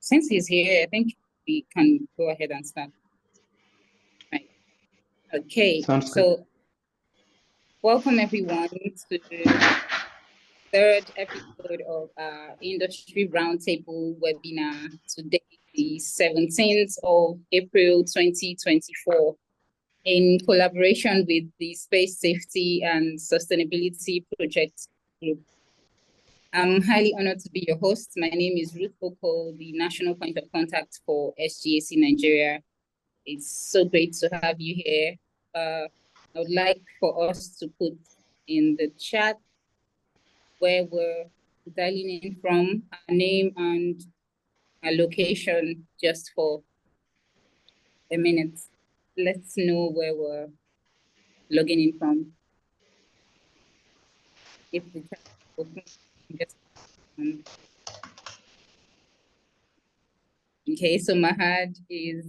Since he's here, I think we can go ahead and start. Right. Okay. Sounds so good. welcome everyone to the third episode of our industry roundtable webinar today, the 17th of April 2024, in collaboration with the Space Safety and Sustainability Project Group. I'm highly honored to be your host. My name is Ruth Oko, the National Point of Contact for SGAC Nigeria. It's so great to have you here. I would like for us to put in the chat where we're dialing in from, our name and our location, just for a minute. Let's know where we're logging in from. If the chat is open, just okay, so Mahad is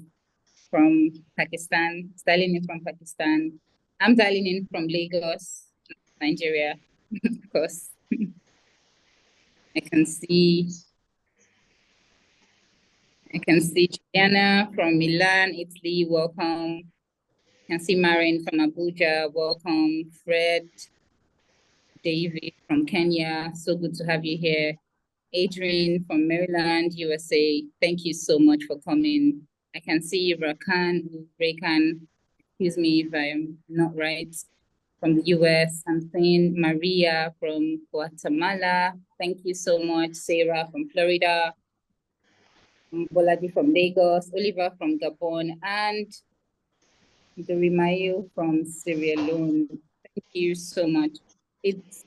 from Pakistan, dialing in from Pakistan. I'm dialing in from Lagos, Nigeria, of course. I can see Juliana from Milan, Italy, welcome. I can see Marin from Abuja, welcome. Fred, David from Kenya, so good to have you here. Adrian from Maryland, USA, thank you so much for coming. I can see Rakan, excuse me if I'm not right, from the US. I'm seeing Maria from Guatemala, thank you so much. Sarah from Florida, Bolaji from Lagos, Oliver from Gabon, and Dorimayo from Sierra Leone. Thank you so much. It's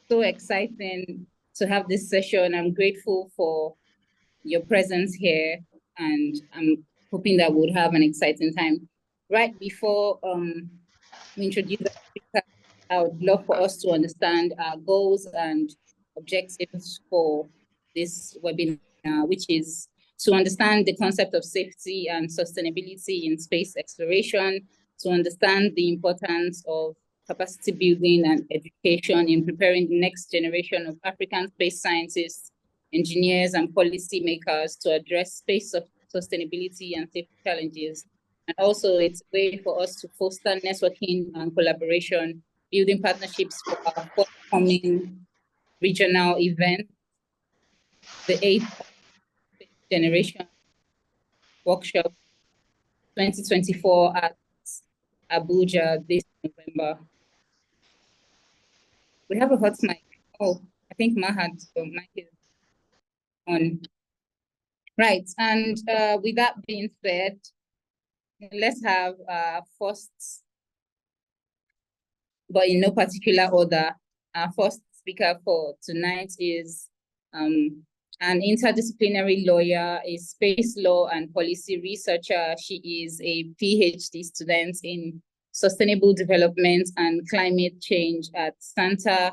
so exciting to have this session. I'm grateful for your presence here, and I'm hoping that we'll have an exciting time. Right before we introduce the speaker, I would love for us to understand our goals and objectives for this webinar, which is to understand the concept of safety and sustainability in space exploration, to understand the importance of capacity building and education in preparing the next generation of African space scientists, engineers, and policymakers to address space sustainability and safety challenges. And also, it's a way for us to foster networking and collaboration, building partnerships for our forthcoming regional event, the 8th Generation Workshop 2024 at Abuja this November. We have a hot mic. Oh, I think Mahad's mic is on. Right, and with that being said, let's have first, but in no particular order. Our first speaker for tonight is an interdisciplinary lawyer, a space law and policy researcher. She is a PhD student in sustainable development and climate change at Santana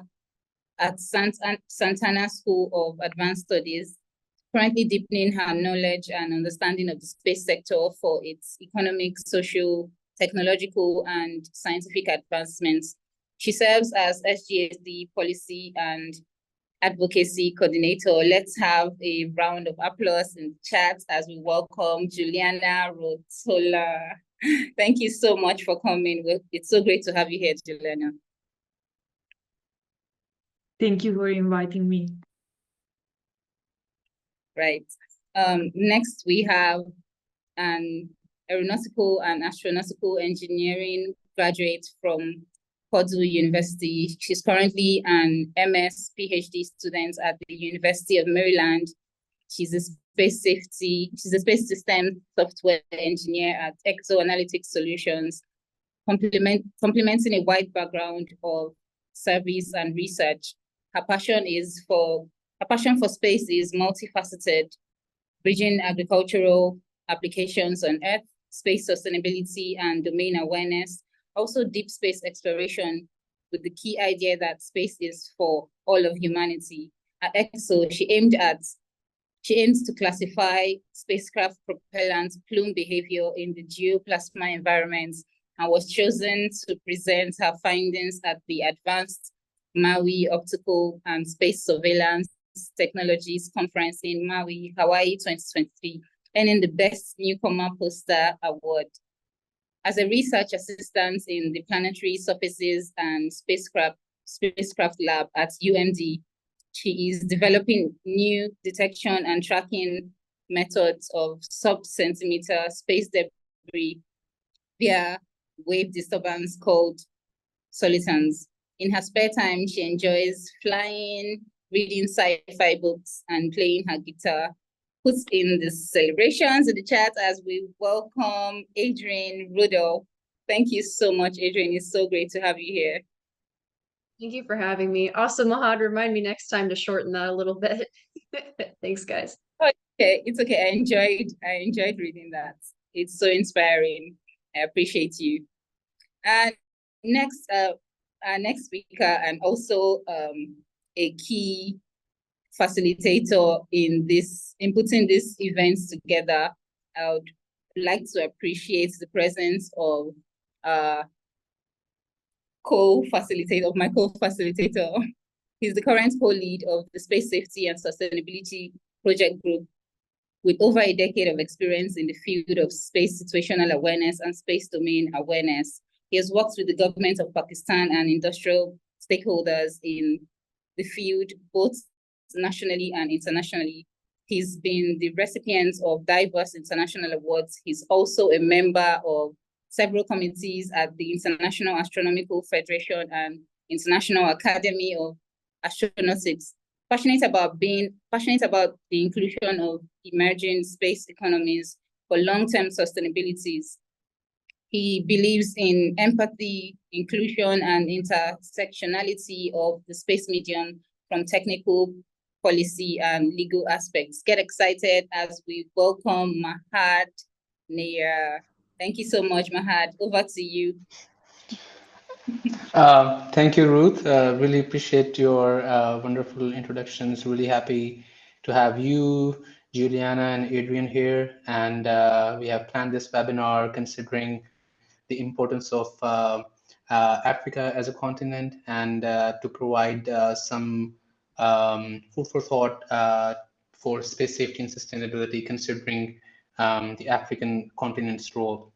School of Advanced Studies, currently deepening her knowledge and understanding of the space sector for its economic, social, technological, and scientific advancements. She serves as SGAC policy and advocacy coordinator. Let's have a round of applause in the chat as we welcome Juliana Rotola. Thank you so much for coming. It's so great to have you here, Juliana. Thank you for inviting me. Right. Next, we have an aeronautical and astronautical engineering graduate from Purdue University. She's currently an MS PhD student at the University of Maryland. She's a space system software engineer at Exo Analytics Solutions, complementing a wide background of service and research. Her passion for space is multifaceted, bridging agricultural applications on Earth, space sustainability and domain awareness, also deep space exploration, with the key idea that space is for all of humanity. At EXO, she aims to classify spacecraft propellant plume behavior in the geoplasma environment, and was chosen to present her findings at the Advanced Maui Optical and Space Surveillance Technologies Conference in Maui, Hawaii 2023, earning the Best Newcomer Poster Award. As a research assistant in the Planetary Surfaces and Spacecraft Lab at UMD, she is developing new detection and tracking methods of sub-centimeter space debris via wave disturbance called solitons. In her spare time, she enjoys flying, reading sci-fi books, and playing her guitar. Put in the celebrations in the chat as we welcome Adrienne Rudolph. Thank you so much, Adrienne. It's so great to have you here. Thank you for having me. Also, Mahad, remind me next time to shorten that a little bit. Thanks, guys. Okay, it's okay. I enjoyed reading that. It's so inspiring. I appreciate you. And next, our next speaker, and also a key facilitator in putting these events together, I would like to appreciate the presence of my co-facilitator. He's the current co-lead of the Space Safety and Sustainability Project Group, with over a decade of experience in the field of space situational awareness and space domain awareness. He has worked with the government of Pakistan and industrial stakeholders in the field, both nationally and internationally. He's been the recipient of diverse international awards. He's also a member of several committees at the International Astronomical Federation and International Academy of Astronautics. Passionate about the inclusion of emerging space economies for long-term sustainabilities. He believes in empathy, inclusion, and intersectionality of the space medium from technical, policy, and legal aspects. Get excited as we welcome Mahad Nair. Thank you so much, Mahad. Over to you. Thank you, Ruth. Really appreciate your wonderful introductions. Really happy to have you, Juliana, and Adrienne here. And we have planned this webinar considering the importance of Africa as a continent, and to provide some food for thought for space safety and sustainability, considering the African continent's role.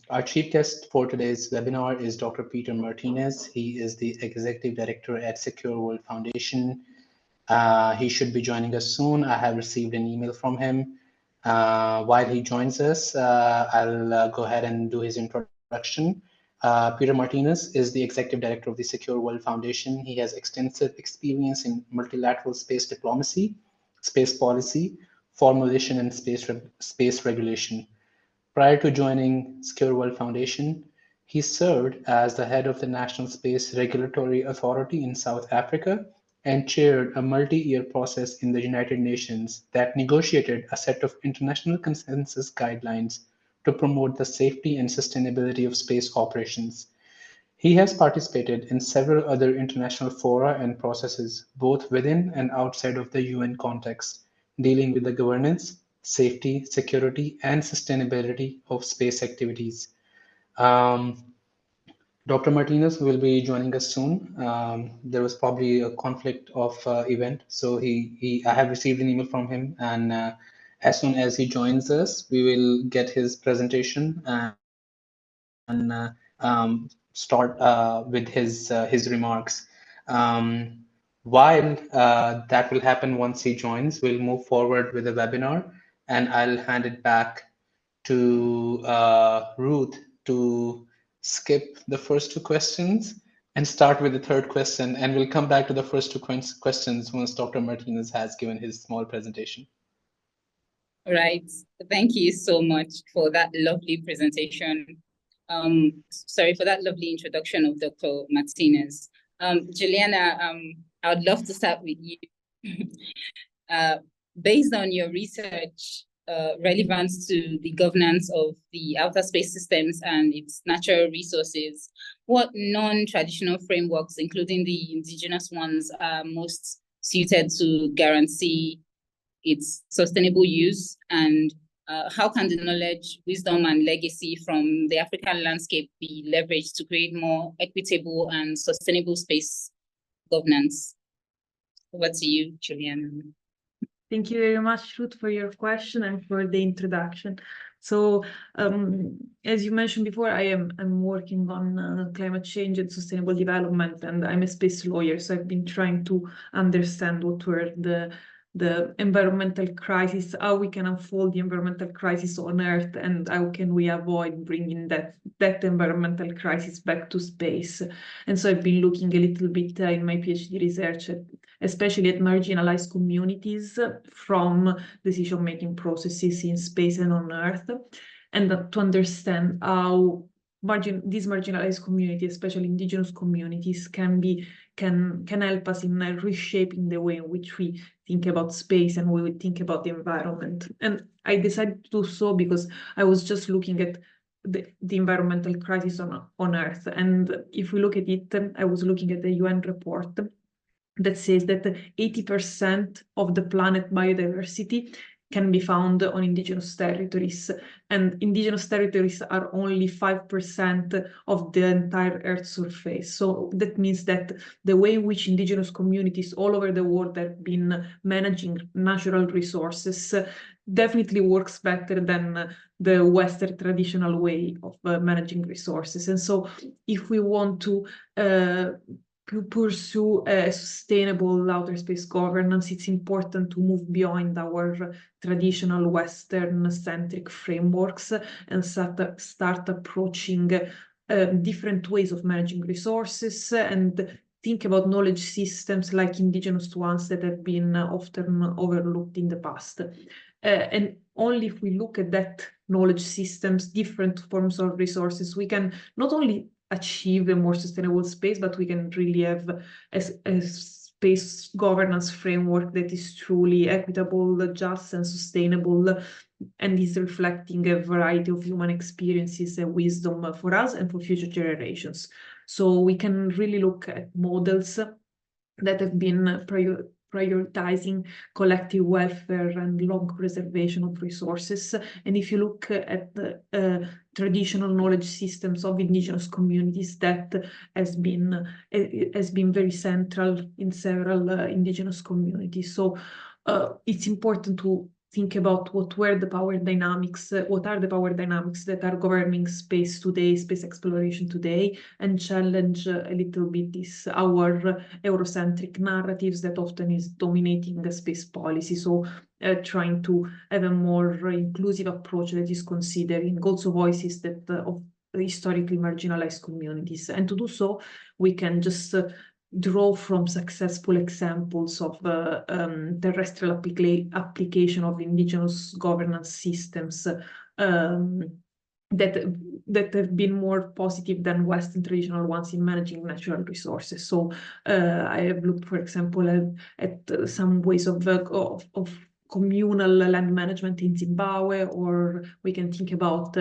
Our chief guest for today's webinar is Dr. Peter Martinez. He is the Executive Director at Secure World Foundation. He should be joining us soon. I have received an email from him. While he joins us, I'll go ahead and do his introduction. Peter Martinez is the Executive Director of the Secure World Foundation. He has extensive experience in multilateral space diplomacy, space policy, formulation, and space regulation. Prior to joining Secure World Foundation, he served as the head of the National Space Regulatory Authority in South Africa and chaired a multi-year process in the United Nations that negotiated a set of international consensus guidelines to promote the safety and sustainability of space operations. He has participated in several other international fora and processes, both within and outside of the UN context, dealing with the governance, safety, security, and sustainability of space activities. Dr. Martinez will be joining us soon. There was probably a conflict of event, so I have received an email from him, and as soon as he joins us, we will get his presentation and start with his remarks. While that will happen once he joins, we'll move forward with the webinar, and I'll hand it back to Ruth to skip the first two questions and start with the third question, and we'll come back to the first two questions once Dr. Martinez has given his small presentation. Right. Thank you so much for that lovely presentation. Sorry for that lovely introduction of Dr. Martinez. Juliana, I would love to start with you. Based on your research relevance to the governance of the outer space systems and its natural resources, what non-traditional frameworks, including the indigenous ones, are most suited to guarantee its sustainable use, and how can the knowledge, wisdom, and legacy from the African landscape be leveraged to create more equitable and sustainable space governance? Over to you, Juliana. Thank you very much, Ruth, for your question and for the introduction. So, as you mentioned before, I'm working on climate change and sustainable development, and I'm a space lawyer. So I've been trying to understand what were the environmental crisis, how we can unfold the environmental crisis on Earth, and how can we avoid bringing that environmental crisis back to space. And so I've been looking a little bit in my PhD research especially at marginalized communities from decision-making processes in space and on Earth, and to understand how these marginalized communities, especially indigenous communities, can help us in reshaping the way in which we think about space and we think about the environment. And I decided to do so because I was just looking at the environmental crisis on Earth. And if we look at it, I was looking at the UN report that says that 80% of the planet biodiversity can be found on indigenous territories, and indigenous territories are only 5% of the entire Earth's surface. So that means that the way in which indigenous communities all over the world have been managing natural resources definitely works better than the Western traditional way of managing resources. And so if we want to pursue a sustainable outer space governance, it's important to move beyond our traditional Western-centric frameworks and start approaching different ways of managing resources and think about knowledge systems like indigenous ones that have been often overlooked in the past. And only if we look at that knowledge systems, different forms of resources, we can not only achieve a more sustainable space, but we can really have a space governance framework that is truly equitable, just, and sustainable, and is reflecting a variety of human experiences and wisdom for us and for future generations. So we can really look at models that have been prioritizing collective welfare and long preservation of resources. And if you look at the traditional knowledge systems of indigenous communities, that has been very central in several indigenous communities. So it's important to think about what are the power dynamics that are governing space today, space exploration today, and challenge a little bit our Eurocentric narratives that often is dominating the space policy. So trying to have a more inclusive approach that is considering also voices that of historically marginalized communities. And to do so, we can just draw from successful examples of terrestrial application of indigenous governance systems that have been more positive than Western traditional ones in managing natural resources. So I have looked, for example, at some ways of communal land management in Zimbabwe, or we can think about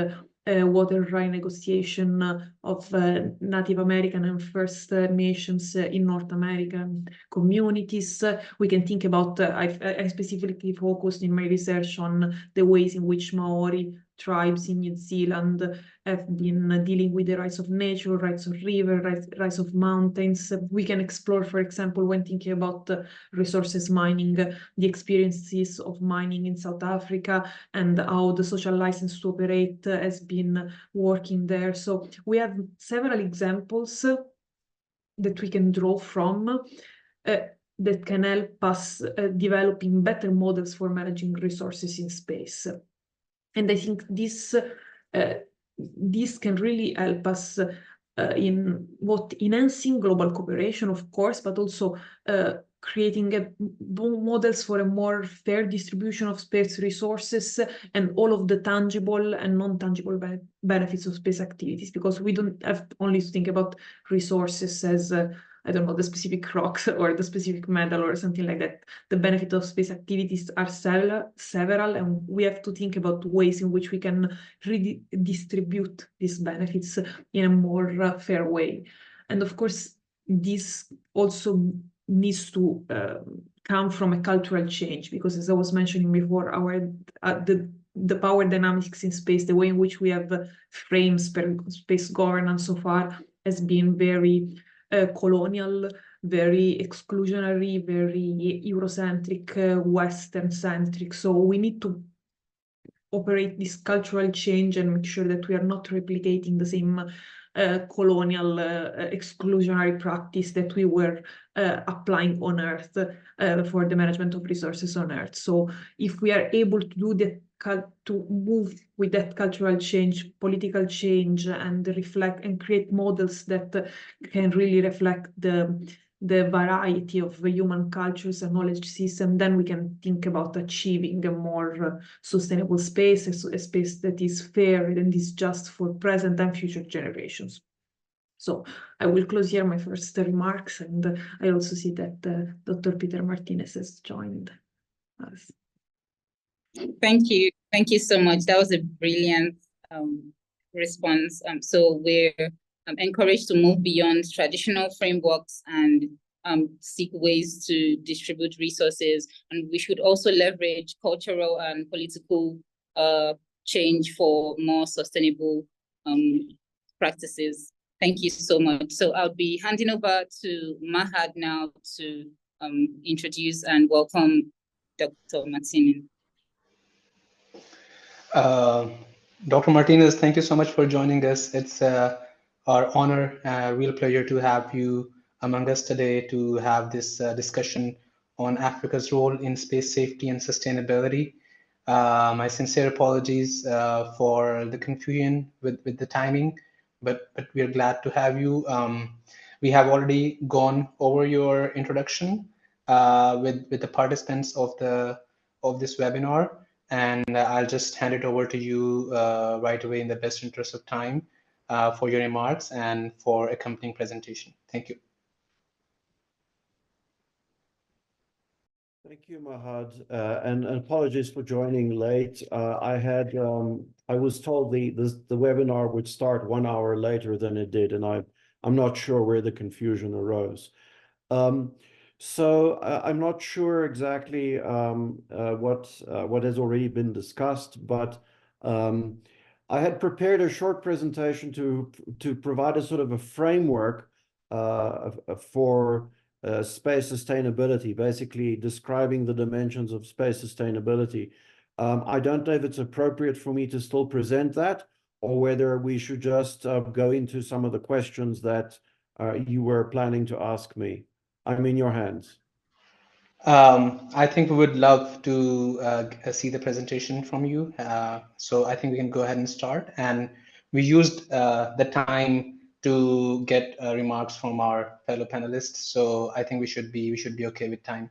water right negotiation of Native American and First Nations in North American communities. We can think about, I specifically focused in my research on the ways in which Maori tribes in New Zealand have been dealing with the rights of nature, rights of river, rights of mountains. We can explore, for example, when thinking about resources mining, the experiences of mining in South Africa and how the social license to operate has been working there. So we have several examples that we can draw from that can help us developing better models for managing resources in space. And I think this can really help us in enhancing global cooperation, of course, but also creating models for a more fair distribution of space resources and all of the tangible and non-tangible benefits of space activities, because we don't have only to think about resources as I don't know, the specific rocks or the specific metal or something like that. The benefits of space activities are several, and we have to think about ways in which we can redistribute these benefits in a more fair way. And of course, this also needs to come from a cultural change, because as I was mentioning before, the power dynamics in space, the way in which we have framed space governance so far has been very colonial very exclusionary, very Eurocentric, Western-centric. So we need to operate this cultural change and make sure that we are not replicating the same colonial exclusionary practice that we were applying on Earth for the management of resources on Earth. So if we are able to do that, to move with that cultural change, political change, and reflect and create models that can really reflect the variety of human cultures and knowledge system, then we can think about achieving a more sustainable space, a space that is fair and is just for present and future generations. So I will close here my first remarks, and I also see that Dr. Peter Martinez has joined us. Thank you. Thank you so much. That was a brilliant response. So we're encouraged to move beyond traditional frameworks and seek ways to distribute resources. And we should also leverage cultural and political change for more sustainable practices. Thank you so much. So I'll be handing over to Mahad now to introduce and welcome Dr. Martinez. Dr. Martinez, thank you so much for joining us. It's our honor, real pleasure to have you among us today to have this discussion on Africa's role in space safety and sustainability. My sincere apologies for the confusion with the timing, but we are glad to have you. We have already gone over your introduction with the participants of this webinar. And I'll just hand it over to you right away in the best interest of time for your remarks and for accompanying presentation. Thank you. Thank you, Mahad, and apologies for joining late. I was told the webinar would start 1 hour later than it did, and I'm not sure where the confusion arose. So I'm not sure exactly what has already been discussed, but I had prepared a short presentation to provide a sort of a framework for space sustainability, basically describing the dimensions of space sustainability. I don't know if it's appropriate for me to still present that, or whether we should just go into some of the questions that you were planning to ask me. I'm in your hands. I think we would love to see the presentation from you. So I think we can go ahead and start. And we used the time to get remarks from our fellow panelists. So I think we should be okay with time.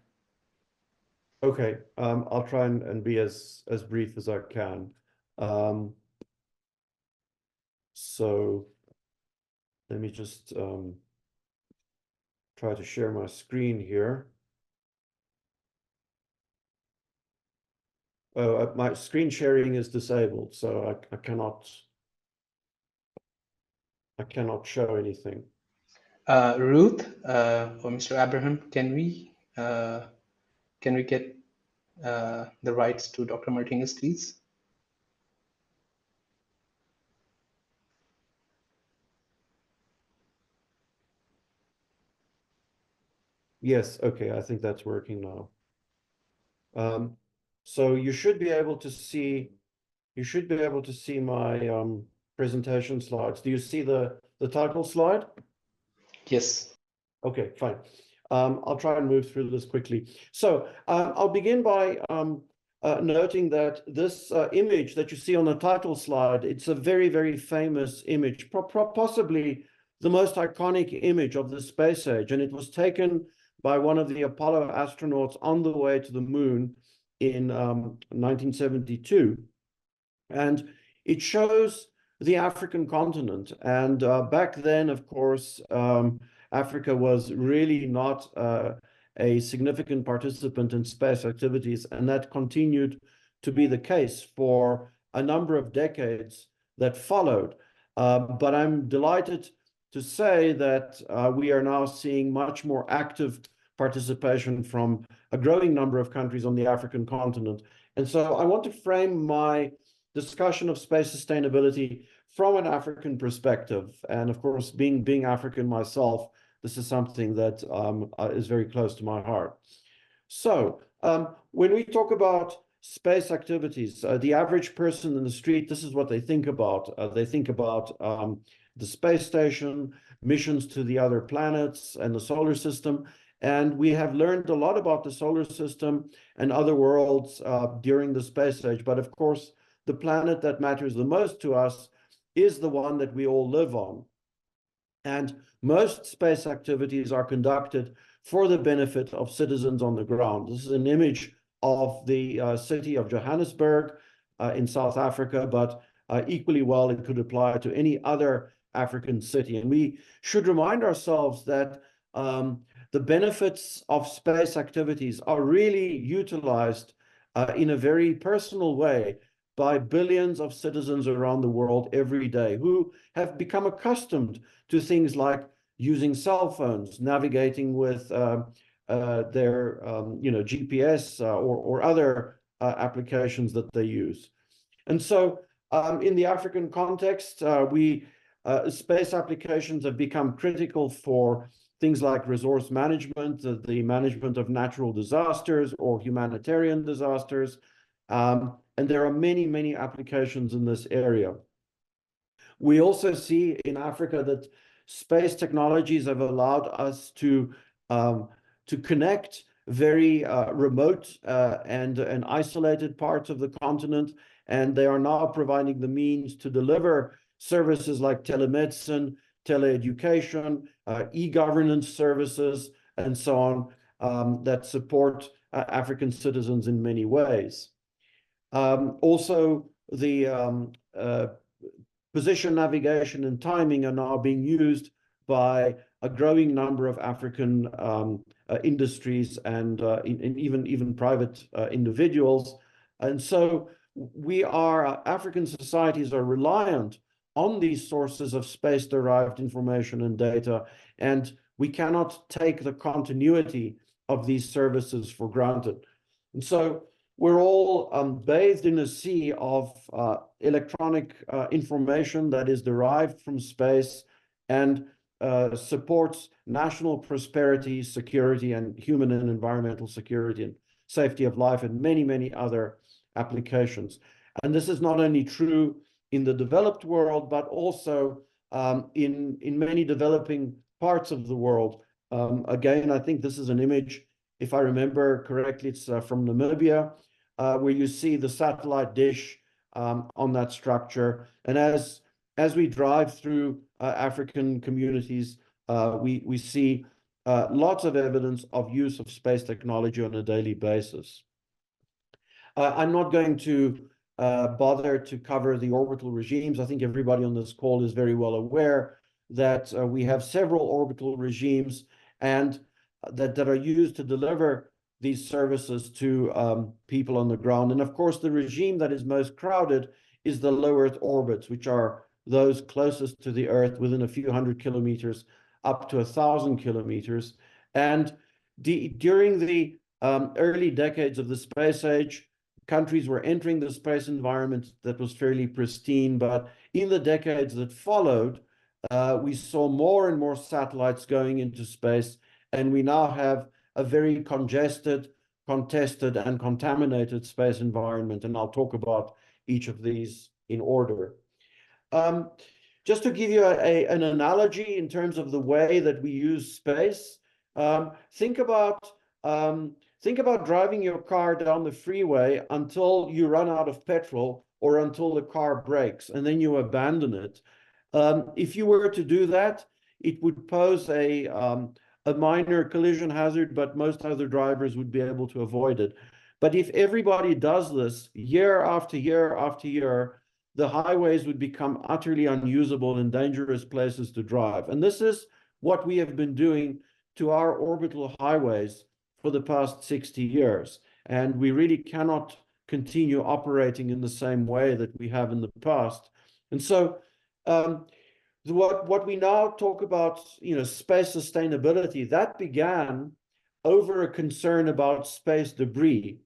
Okay, I'll try and be as brief as I can. So let me just try to share my screen here. Oh, my screen sharing is disabled, so I cannot show anything. Ruth or Mr. Abraham, can we get the rights to Dr. Martinez, please? Yes, okay, I think that's working now. So you should be able to see my presentation slides. Do you see the title slide? Yes. Okay, fine. I'll try and move through this quickly. So I'll begin by noting that this image that you see on the title slide, it's a very, very famous image, possibly the most iconic image of the space age, and it was taken by one of the Apollo astronauts on the way to the moon in 1972. And it shows the African continent. And back then, of course, Africa was really not a significant participant in space activities, and that continued to be the case for a number of decades that followed. But I'm delighted to say that we are now seeing much more active participation from a growing number of countries on the African continent. And so I want to frame my discussion of space sustainability from an African perspective. And of course, being African myself, this is something that is very close to my heart. So when we talk about space activities, the average person in the street, this is what they think about. They think about the space station, missions to the other planets and the solar system. And we have learned a lot about the solar system and other worlds during the space age. But of course, the planet that matters the most to us is the one that we all live on. And most space activities are conducted for the benefit of citizens on the ground. This is an image of the city of Johannesburg in South Africa, but equally well, it could apply to any other African city. And we should remind ourselves that the benefits of space activities are really utilized in a very personal way by billions of citizens around the world every day who have become accustomed to things like using cell phones, navigating with their GPS or other applications that they use. And so in the African context, space applications have become critical for things like resource management, the management of natural disasters or humanitarian disasters. And there are many, many applications in this area. We also see in Africa that space technologies have allowed us to connect very remote and isolated parts of the continent, and they are now providing the means to deliver services like telemedicine, teleeducation, e-governance services, and so on, that support African citizens in many ways. Also, the position navigation and timing are now being used by a growing number of African industries and even private individuals. And so African societies are reliant on these sources of space-derived information and data, and we cannot take the continuity of these services for granted. And so we're all bathed in a sea of electronic information that is derived from space and supports national prosperity, security, and human and environmental security and safety of life, and many, many other applications. And this is not only true in the developed world, but also in many developing parts of the world. Again, I think this is an image, if I remember correctly, it's from Namibia, where you see the satellite dish on that structure. And as we drive through African communities, we see lots of evidence of use of space technology on a daily basis. I'm not going to bother to cover the orbital regimes. I think everybody on this call is very well aware that we have several orbital regimes and that are used to deliver these services to people on the ground. And of course, the regime that is most crowded is the low Earth orbits, which are those closest to the Earth within a few hundred kilometers up to 1,000 kilometers. And during the early decades of the space age, countries were entering the space environment that was fairly pristine. But in the decades that followed, we saw more and more satellites going into space, and we now have a very congested, contested, and contaminated space environment. And I'll talk about each of these in order. Just to give you an analogy in terms of the way that we use space, think about driving your car down the freeway until you run out of petrol or until the car breaks, and then you abandon it. If you were to do that, it would pose a minor collision hazard, but most other drivers would be able to avoid it. But if everybody does this year after year after year, the highways would become utterly unusable and dangerous places to drive. And this is what we have been doing to our orbital highways for the past 60 years. And we really cannot continue operating in the same way that we have in the past. And so what we now talk about, space sustainability, that began over a concern about space debris.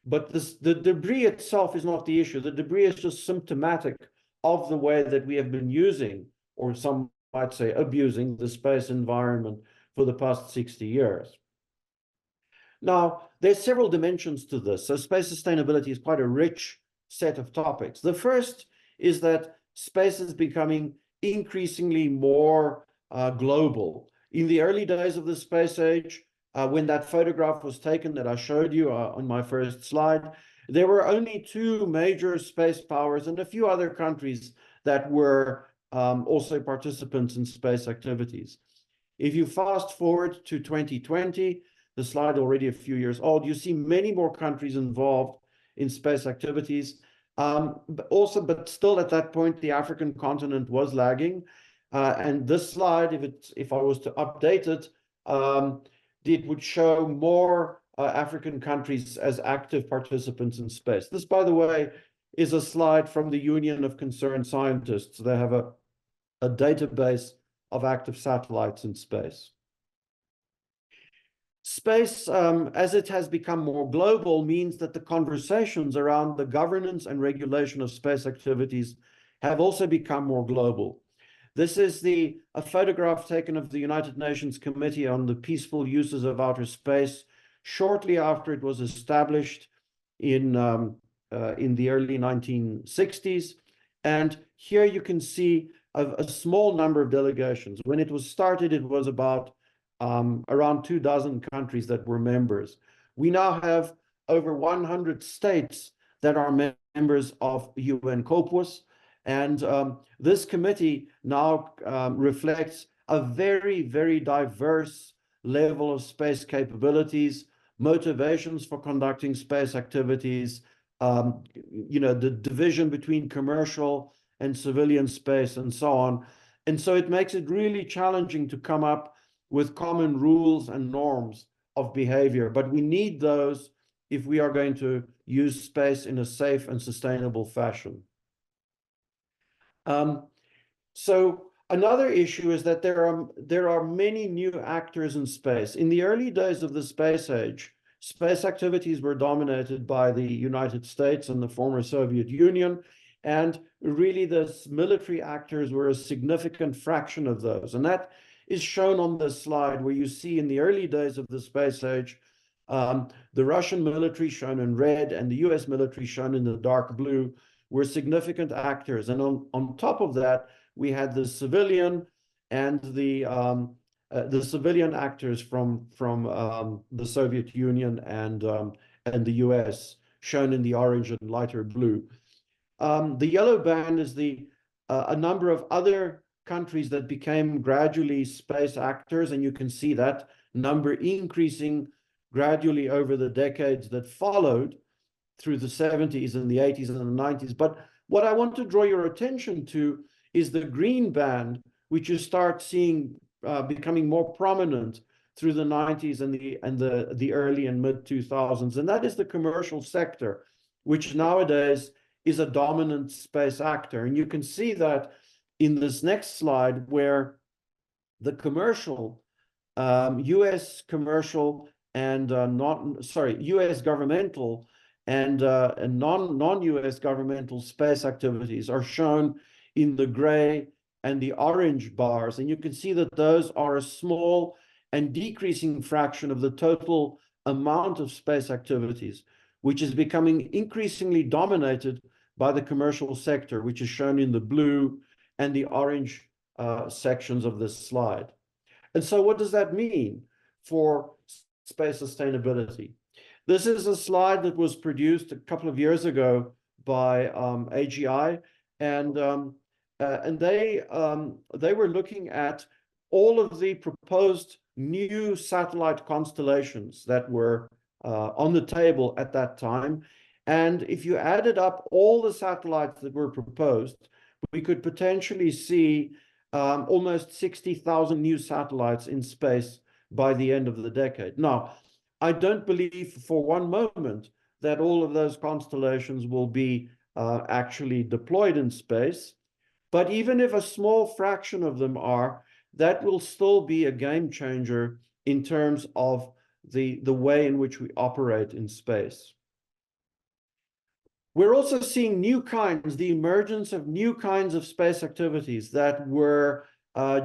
But the debris itself is not the issue. The debris is just symptomatic of the way that we have been using, or some might say abusing, the space environment for the past 60 years. Now, there's several dimensions to this. So space sustainability is quite a rich set of topics. The first is that space is becoming increasingly more global. In the early days of the space age, when that photograph was taken that I showed you on my first slide, there were only two major space powers and a few other countries that were also participants in space activities. If you fast forward to 2020, the slide already a few years old, you see many more countries involved in space activities. But still at that point, the African continent was lagging. And this slide, if I was to update it, it would show more African countries as active participants in space. This, by the way, is a slide from the Union of Concerned Scientists. They have a database of active satellites in space. Space, as it has become more global, means that the conversations around the governance and regulation of space activities have also become more global. This is a photograph taken of the United Nations Committee on the Peaceful Uses of Outer Space shortly after it was established in the early 1960s. And here you can see a small number of delegations. When it was started, it was about around 24 countries that were members. We now have over 100 states that are members of UN COPUOS. And this committee now reflects a very, very diverse level of space capabilities, motivations for conducting space activities, the division between commercial and civilian space and so on. And so it makes it really challenging to come up with common rules and norms of behavior. But we need those if we are going to use space in a safe and sustainable fashion. So another issue is that there are many new actors in space. In the early days of the space age, space activities were dominated by the United States and the former Soviet Union, and really the military actors were a significant fraction of those. And that is shown on this slide, where you see in the early days of the space age, the Russian military shown in red and the US military shown in the dark blue were significant actors. And on top of that, we had the civilian and the civilian actors from the Soviet Union and the US, shown in the orange and lighter blue. The yellow band is a number of other countries that became gradually space actors, and you can see that number increasing gradually over the decades that followed through the 70s and the 80s and the 90s. But what I want to draw your attention to is the green band, which you start seeing becoming more prominent through the 90s and the early and mid 2000s, and that is the commercial sector, which nowadays is a dominant space actor. And you can see that in this next slide, where the commercial, US commercial and US governmental and non-US governmental space activities are shown in the gray and the orange bars. And you can see that those are a small and decreasing fraction of the total amount of space activities, which is becoming increasingly dominated by the commercial sector, which is shown in the blue and the orange sections of this slide. And so what does that mean for space sustainability? This is a slide that was produced a couple of years ago by AGI, and they were looking at all of the proposed new satellite constellations that were on the table at that time. And if you added up all the satellites that were proposed, we could potentially see almost 60,000 new satellites in space by the end of the decade. Now, I don't believe for one moment that all of those constellations will be actually deployed in space. But even if a small fraction of them are, that will still be a game changer in terms of the way in which we operate in space. We're also seeing the emergence of new kinds of space activities that were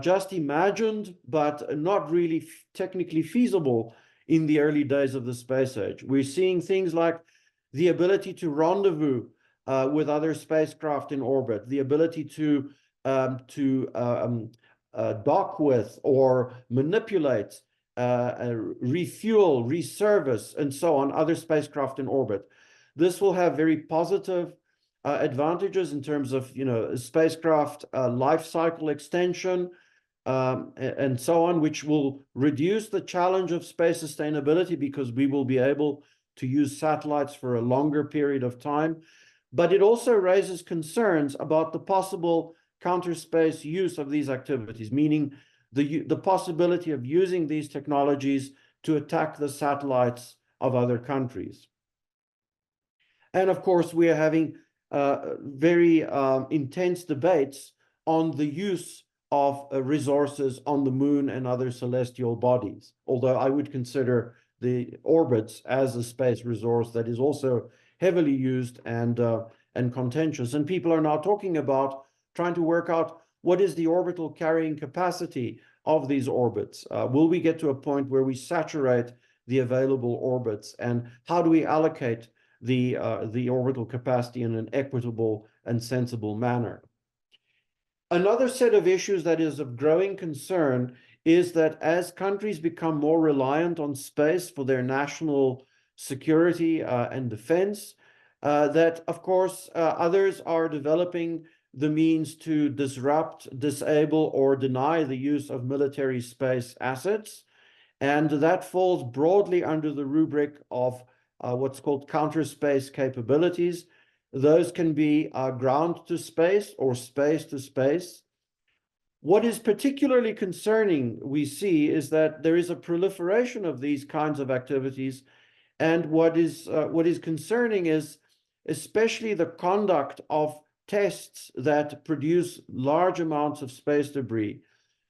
just imagined, but not really technically feasible in the early days of the space age. We're seeing things like the ability to rendezvous with other spacecraft in orbit, the ability to dock with or manipulate, refuel, reservice, and so on, other spacecraft in orbit. This will have very positive advantages in terms of, spacecraft life cycle extension, and so on, which will reduce the challenge of space sustainability because we will be able to use satellites for a longer period of time. But it also raises concerns about the possible counter-space use of these activities, meaning the possibility of using these technologies to attack the satellites of other countries. And of course, we are having very intense debates on the use of resources on the moon and other celestial bodies, although I would consider the orbits as a space resource that is also heavily used and contentious. And people are now talking about trying to work out what is the orbital carrying capacity of these orbits. Will we get to a point where we saturate the available orbits, and how do we allocate the orbital capacity in an equitable and sensible manner? Another set of issues that is of growing concern is that as countries become more reliant on space for their national security and defense, that of course others are developing the means to disrupt, disable, or deny the use of military space assets. And that falls broadly under the rubric of what's called counter-space capabilities. Those can be ground to space or space to space. What is particularly concerning, we see, is that there is a proliferation of these kinds of activities. And what is concerning is especially the conduct of tests that produce large amounts of space debris.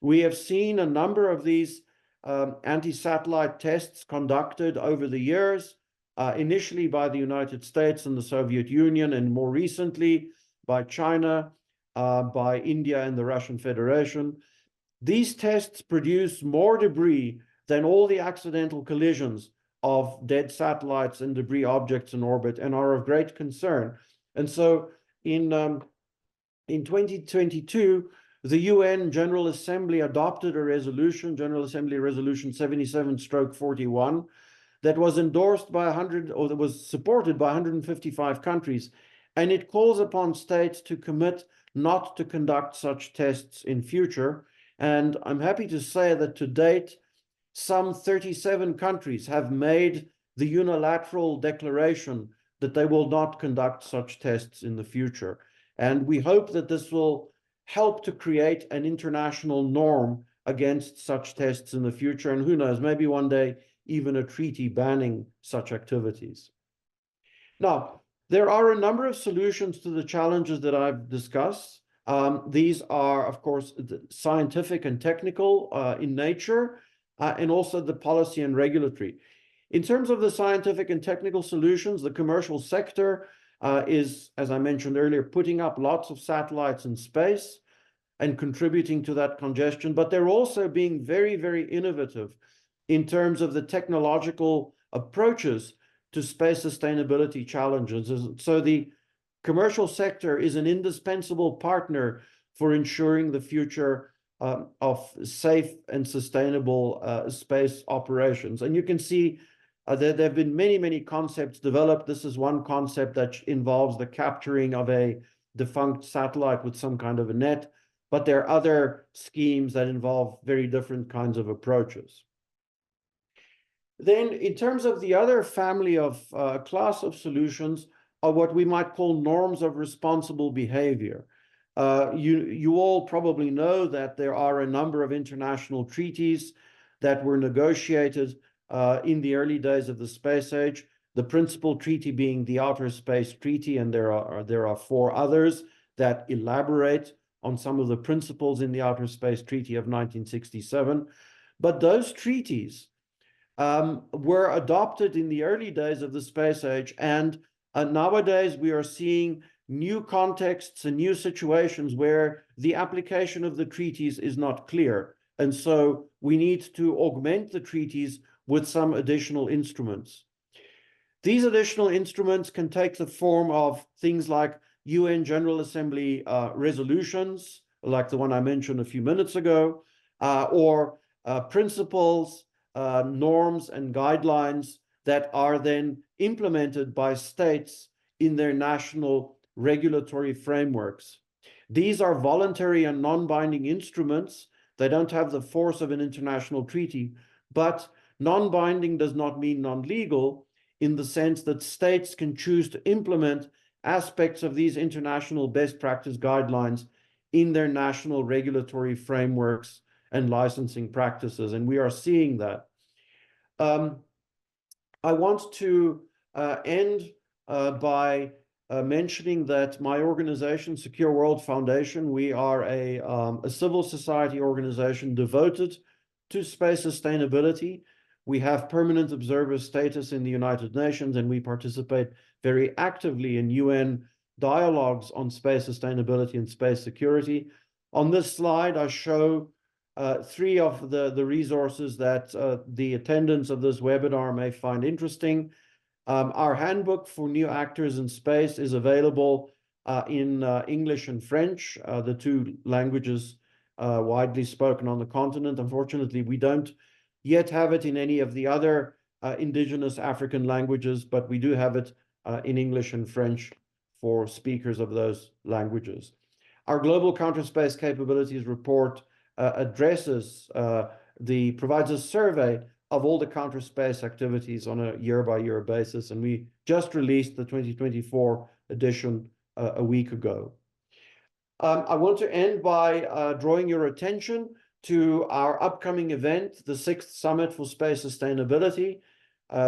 We have seen a number of these anti-satellite tests conducted over the years, initially by the United States and the Soviet Union, and more recently by China, by India and the Russian Federation. These tests produce more debris than all the accidental collisions of dead satellites and debris objects in orbit, and are of great concern. And so in 2022, the UN General Assembly adopted a resolution, General Assembly Resolution 77/41, that was endorsed by that was supported by 155 countries. And it calls upon states to commit not to conduct such tests in future. And I'm happy to say that to date, some 37 countries have made the unilateral declaration that they will not conduct such tests in the future. And we hope that this will help to create an international norm against such tests in the future. And who knows, maybe one day even a treaty banning such activities. Now, there are a number of solutions to the challenges that I've discussed. These are, of course, scientific and technical in nature, and also the policy and regulatory. In terms of the scientific and technical solutions, the commercial sector is, as I mentioned earlier, putting up lots of satellites in space and contributing to that congestion, but they're also being very, very innovative in terms of the technological approaches to space sustainability challenges. So the commercial sector is an indispensable partner for ensuring the future of safe and sustainable space operations. And you can see there have been many, many concepts developed. This is one concept that involves the capturing of a defunct satellite with some kind of a net, but there are other schemes that involve very different kinds of approaches. Then in terms of the other family of class of solutions are what we might call norms of responsible behavior. You all probably know that there are a number of international treaties that were negotiated in the early days of the space age, the principal treaty being the Outer Space Treaty, and there are 4 others that elaborate on some of the principles in the Outer Space Treaty of 1967. But those treaties were adopted in the early days of the space age, and nowadays we are seeing new contexts and new situations where the application of the treaties is not clear. And so we need to augment the treaties with some additional instruments. These additional instruments can take the form of things like UN General Assembly resolutions, like the one I mentioned a few minutes ago, or principles, norms, and guidelines that are then implemented by states in their national regulatory frameworks. These are voluntary and non-binding instruments. They don't have the force of an international treaty, but non-binding does not mean non-legal, in the sense that states can choose to implement aspects of these international best practice guidelines in their national regulatory frameworks and licensing practices, and we are seeing that. I want to end by mentioning that my organization, Secure World Foundation, we are a civil society organization devoted to space sustainability. We have permanent observer status in the United Nations, and we participate very actively in UN dialogues on space sustainability and space security. On this slide, I show three of the resources that the attendants of this webinar may find interesting. Our handbook for new actors in space is available in English and French, the two languages widely spoken on the continent. Unfortunately, we don't yet have it in any of the other indigenous African languages, but we do have it in English and French for speakers of those languages. Our Global Counterspace Capabilities Report provides a survey of all the counterspace activities on a year-by-year basis, and we just released the 2024 edition a week ago. I want to end by drawing your attention to our upcoming event, the 6th Summit for Space Sustainability,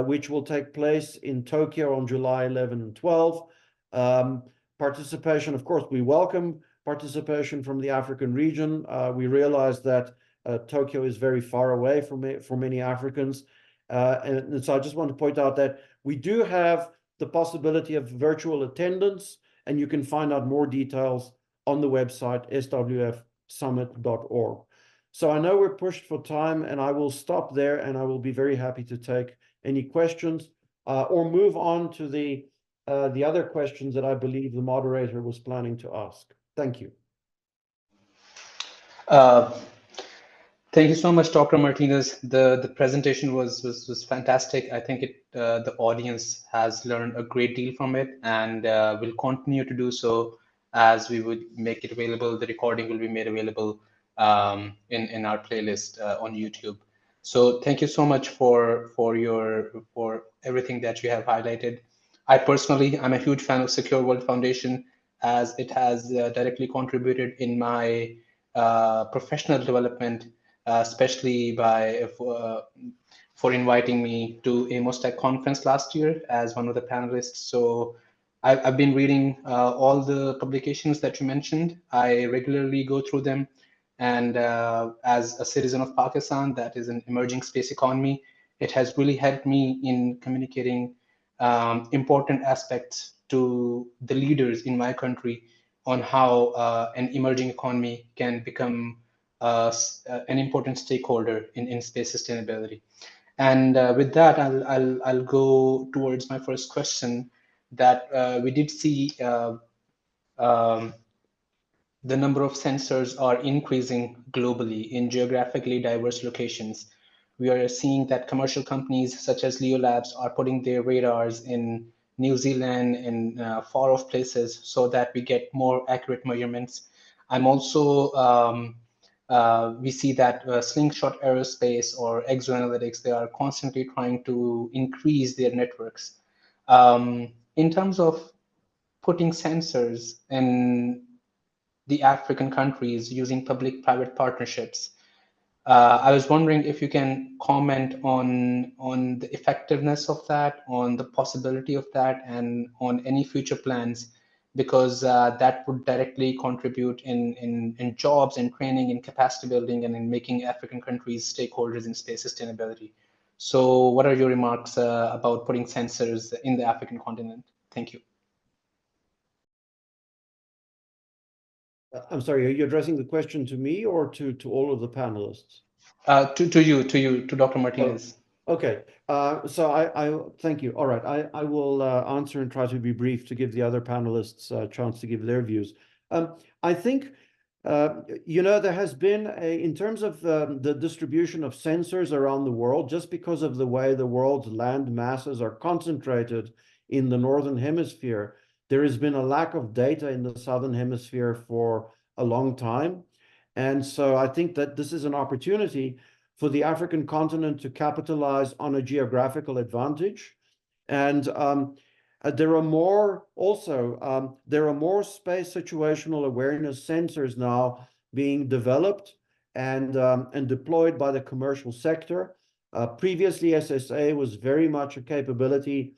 which will take place in Tokyo on July 11 and 12. Participation, of course, we welcome participation from the African region. We realize that Tokyo is very far away for many Africans. And so I just want to point out that we do have the possibility of virtual attendance, and you can find out more details on the website swfsummit.org. So I know we're pushed for time, and I will stop there, and I will be very happy to take any questions or move on to the other questions that I believe the moderator was planning to ask. Thank you. Thank you so much, Dr. Martinez. The presentation was fantastic. I think the audience has learned a great deal from it, and will continue to do so as we would make it available. The recording will be made available in our playlist on YouTube. So thank you so much for everything that you have highlighted. I personally, I'm a huge fan of Secure World Foundation, as it has directly contributed in my professional development, especially for inviting me to a MOSTEC conference last year as one of the panelists. So I've been reading all the publications that you mentioned. I regularly go through them. And as a citizen of Pakistan that is an emerging space economy, it has really helped me in communicating important aspects to the leaders in my country on how an emerging economy can become an important stakeholder in space sustainability. And with that, I'll go towards my first question. That we did see the number of sensors are increasing globally in geographically diverse locations. We are seeing that commercial companies such as Leo Labs are putting their radars in New Zealand and far off places so that we get more accurate measurements. I'm also, we see that Slingshot Aerospace or Exoanalytics, they are constantly trying to increase their networks. In terms of putting sensors in the African countries using public-private partnerships. I was wondering if you can comment on the effectiveness of that, on the possibility of that, and on any future plans, because that would directly contribute in jobs and training and capacity building and in making African countries stakeholders in space sustainability. So what are your remarks about putting sensors in the African continent? Thank you. I'm sorry, are you addressing the question to me or to all of the panelists? To Dr. Martinez. Okay, so I thank you. All right, I will answer and try to be brief to give the other panelists a chance to give their views. I think, there has been in terms of the distribution of sensors around the world, just because of the way the world's land masses are concentrated in the Northern Hemisphere, there has been a lack of data in the Southern Hemisphere for a long time. And so I think that this is an opportunity for the African continent to capitalize on a geographical advantage. And there are more space situational awareness sensors now being developed and deployed by the commercial sector. Previously, SSA was very much a capability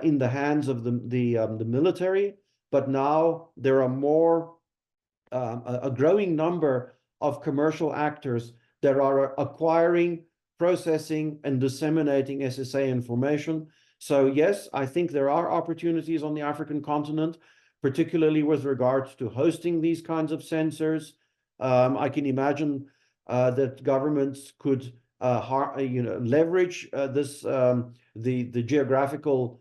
in the hands of the military, but now there are more a growing number of commercial actors that are acquiring, processing, and disseminating SSA information. So yes, I think there are opportunities on the African continent, particularly with regards to hosting these kinds of sensors. I can imagine that governments could leverage the geographical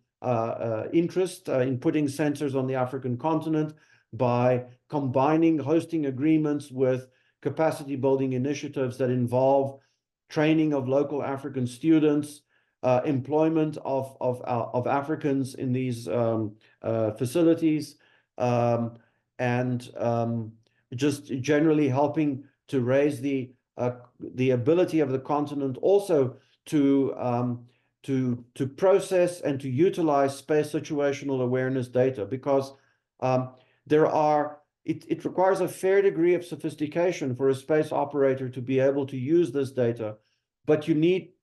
interest in putting sensors on the African continent by combining hosting agreements with capacity building initiatives that involve training of local African students, employment of Africans in these facilities, and just generally helping to raise the ability of the continent also to process and to utilize space situational awareness data, because it requires a fair degree of sophistication for a space operator to be able to use this data, but you need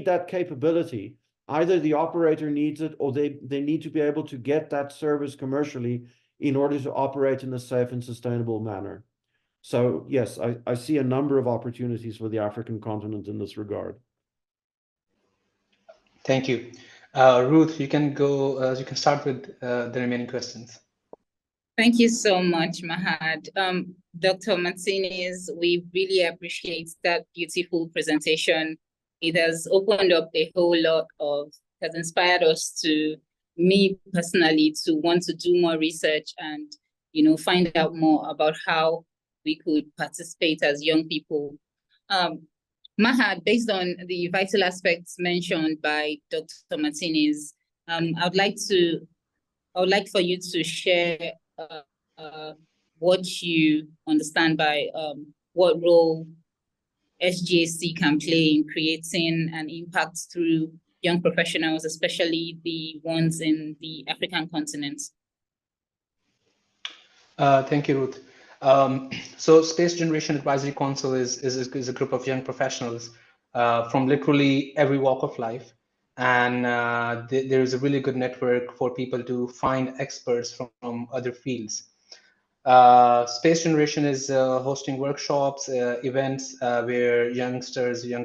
that capability. Either the operator needs it, or they need to be able to get that service commercially in order to operate in a safe and sustainable manner. So yes, I see a number of opportunities for the African continent in this regard. Thank you. Ruth, you can go, you can start with the remaining questions. Thank you so much, Mahad. Dr. Martinez, we really appreciate that beautiful presentation. It has opened up a whole lot has inspired us me personally, to want to do more research and, find out more about how we could participate as young people. Mahad, based on the vital aspects mentioned by Dr. Martinez, I would like for you to share what you understand by what role SGAC can play in creating an impact through young professionals, especially the ones in the African continent. Thank you, Ruth. So Space Generation Advisory Council is a group of young professionals from literally every walk of life. And there is a really good network for people to find experts from other fields. Space Generation is hosting workshops, events where young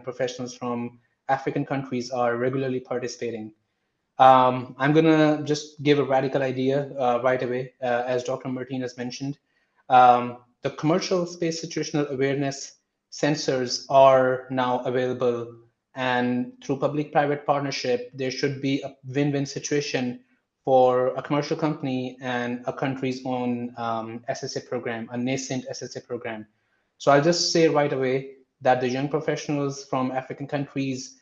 professionals from African countries are regularly participating. I'm gonna just give a radical idea right away, as Dr. Martinez mentioned. The commercial space situational awareness sensors are now available, and through public-private partnership, there should be a win-win situation for a commercial company and a country's own SSA program, a nascent SSA program. So I'll just say right away that the young professionals from African countries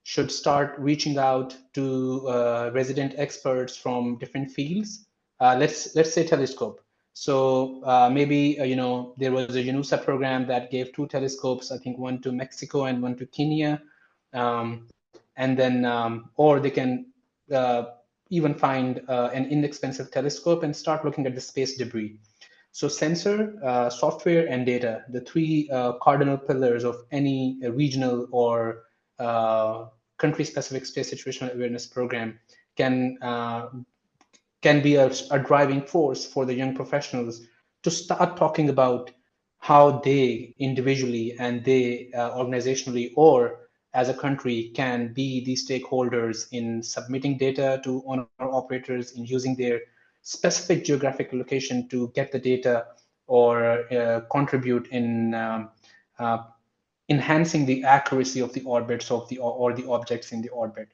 should start reaching out to resident experts from different fields. Let's say telescope. So maybe there was a UNUSA program that gave 2 telescopes, I think one to Mexico and one to Kenya, and then or they can even find an inexpensive telescope and start looking at the space debris. So sensor, software, and data, the 3 cardinal pillars of any regional or country-specific space situational awareness program can be a driving force for the young professionals to start talking about how they individually and they organizationally or as a country can be the stakeholders in submitting data to owner operators, in using their specific geographic location to get the data or contribute in enhancing the accuracy of the orbits of the or the objects in the orbit.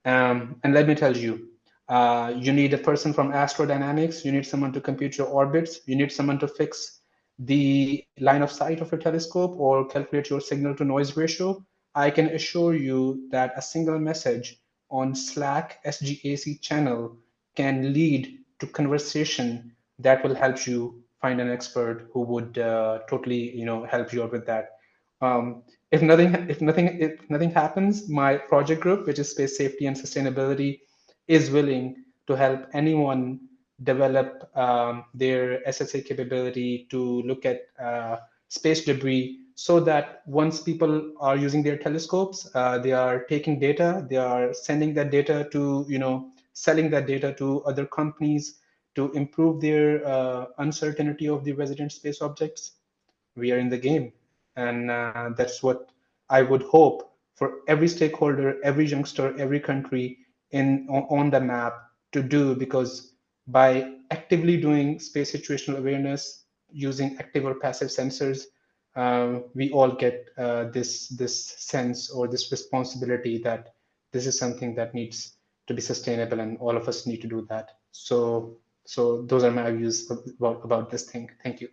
And let me tell you, you need a person from astrodynamics, you need someone to compute your orbits, you need someone to fix the line of sight of your telescope or calculate your signal to noise ratio. I can assure you that a single message on Slack SGAC channel can lead to conversation that will help you find an expert who would totally, help you out with that. If nothing happens, my project group, which is Space Safety and Sustainability, is willing to help anyone develop their SSA capability to look at space debris, so that once people are using their telescopes, they are taking data, they are sending that data to, selling that data to other companies to improve their uncertainty of the resident space objects. We are in the game. And that's what I would hope for every stakeholder, every youngster, every country on the map to do, because by actively doing space situational awareness using active or passive sensors, we all get this sense or this responsibility that this is something that needs to be sustainable, and all of us need to do that. So those are my views about this thing. Thank you.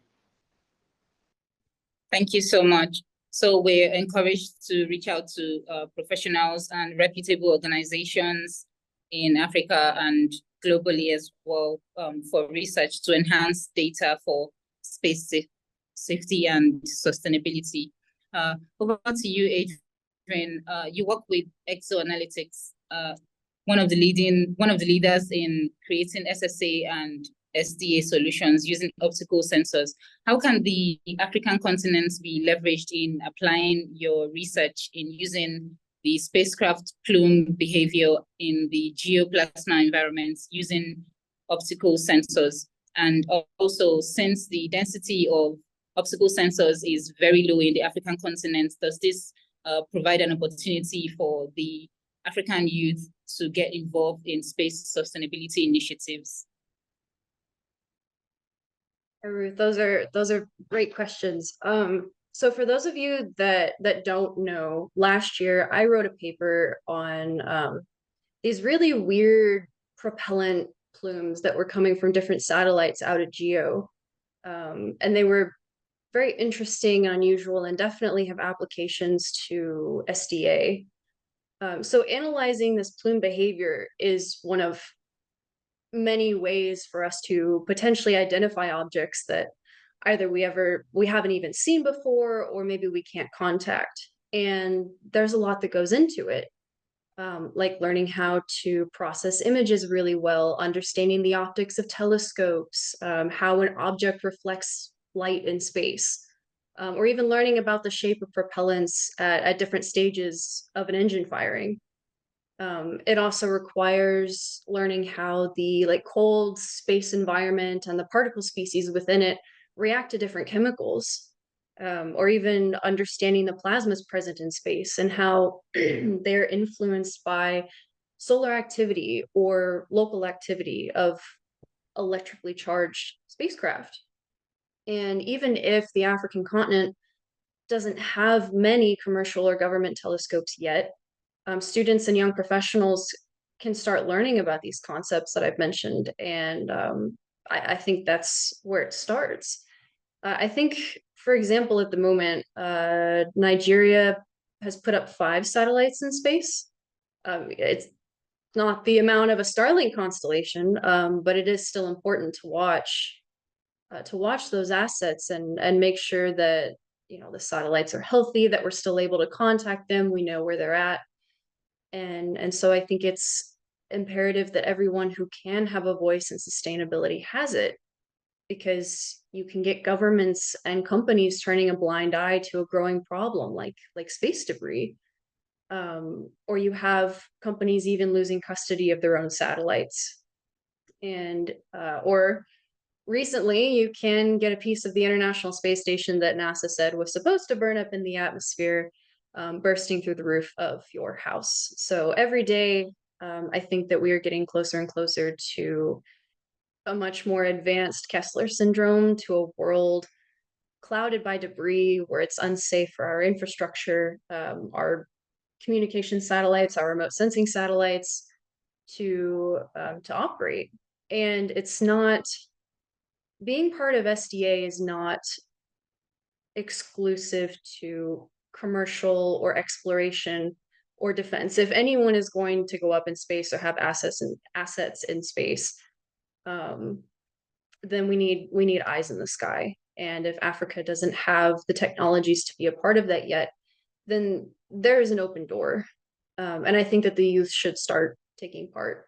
Thank you so much. So we're encouraged to reach out to professionals and reputable organizations in Africa and globally as well for research to enhance data for space safety and sustainability. Over to you, Adrian. You work with ExoAnalytics, one of the leaders in creating SSA and SDA solutions using optical sensors. How can the African continent be leveraged in applying your research in using the spacecraft plume behavior in the geoplasma environments using optical sensors? And also, since the density of optical sensors is very low in the African continent, does this provide an opportunity for the African youth to get involved in space sustainability initiatives? Ruth, those are great questions. So for those of you that don't know, last year I wrote a paper on these really weird propellant plumes that were coming from different satellites out of GEO. And they were very interesting and unusual and definitely have applications to SDA. So analyzing this plume behavior is one of many ways for us to potentially identify objects that either we haven't even seen before, or maybe we can't contact. And there's a lot that goes into it, like learning how to process images really well, understanding the optics of telescopes, how an object reflects light in space, or even learning about the shape of propellants at different stages of an engine firing. It also requires learning how the cold space environment and the particle species within it react to different chemicals, or even understanding the plasmas present in space and how they're influenced by solar activity or local activity of electrically charged spacecraft. And even if the African continent doesn't have many commercial or government telescopes yet, students and young professionals can start learning about these concepts that I've mentioned. And I think that's where it starts. I think, for example, at the moment, Nigeria has put up 5 satellites in space. It's not the amount of a Starlink constellation, but it is still important to watch those assets and make sure that the satellites are healthy, that we're still able to contact them, we know where they're at. And so I think it's imperative that everyone who can have a voice in sustainability has it, because you can get governments and companies turning a blind eye to a growing problem like space debris, or you have companies even losing custody of their own satellites. And or recently you can get a piece of the International Space Station that NASA said was supposed to burn up in the atmosphere, bursting through the roof of your house. So every day, I think that we are getting closer and closer to a much more advanced Kessler syndrome to a world clouded by debris where it's unsafe for our infrastructure, our communication satellites, our remote sensing satellites to operate. And it's not, being part of SDA is not exclusive to commercial or exploration or defense. If anyone is going to go up in space or have assets in space, then we need eyes in the sky. And if Africa doesn't have the technologies to be a part of that yet, then there is an open door. And I think that the youth should start taking part.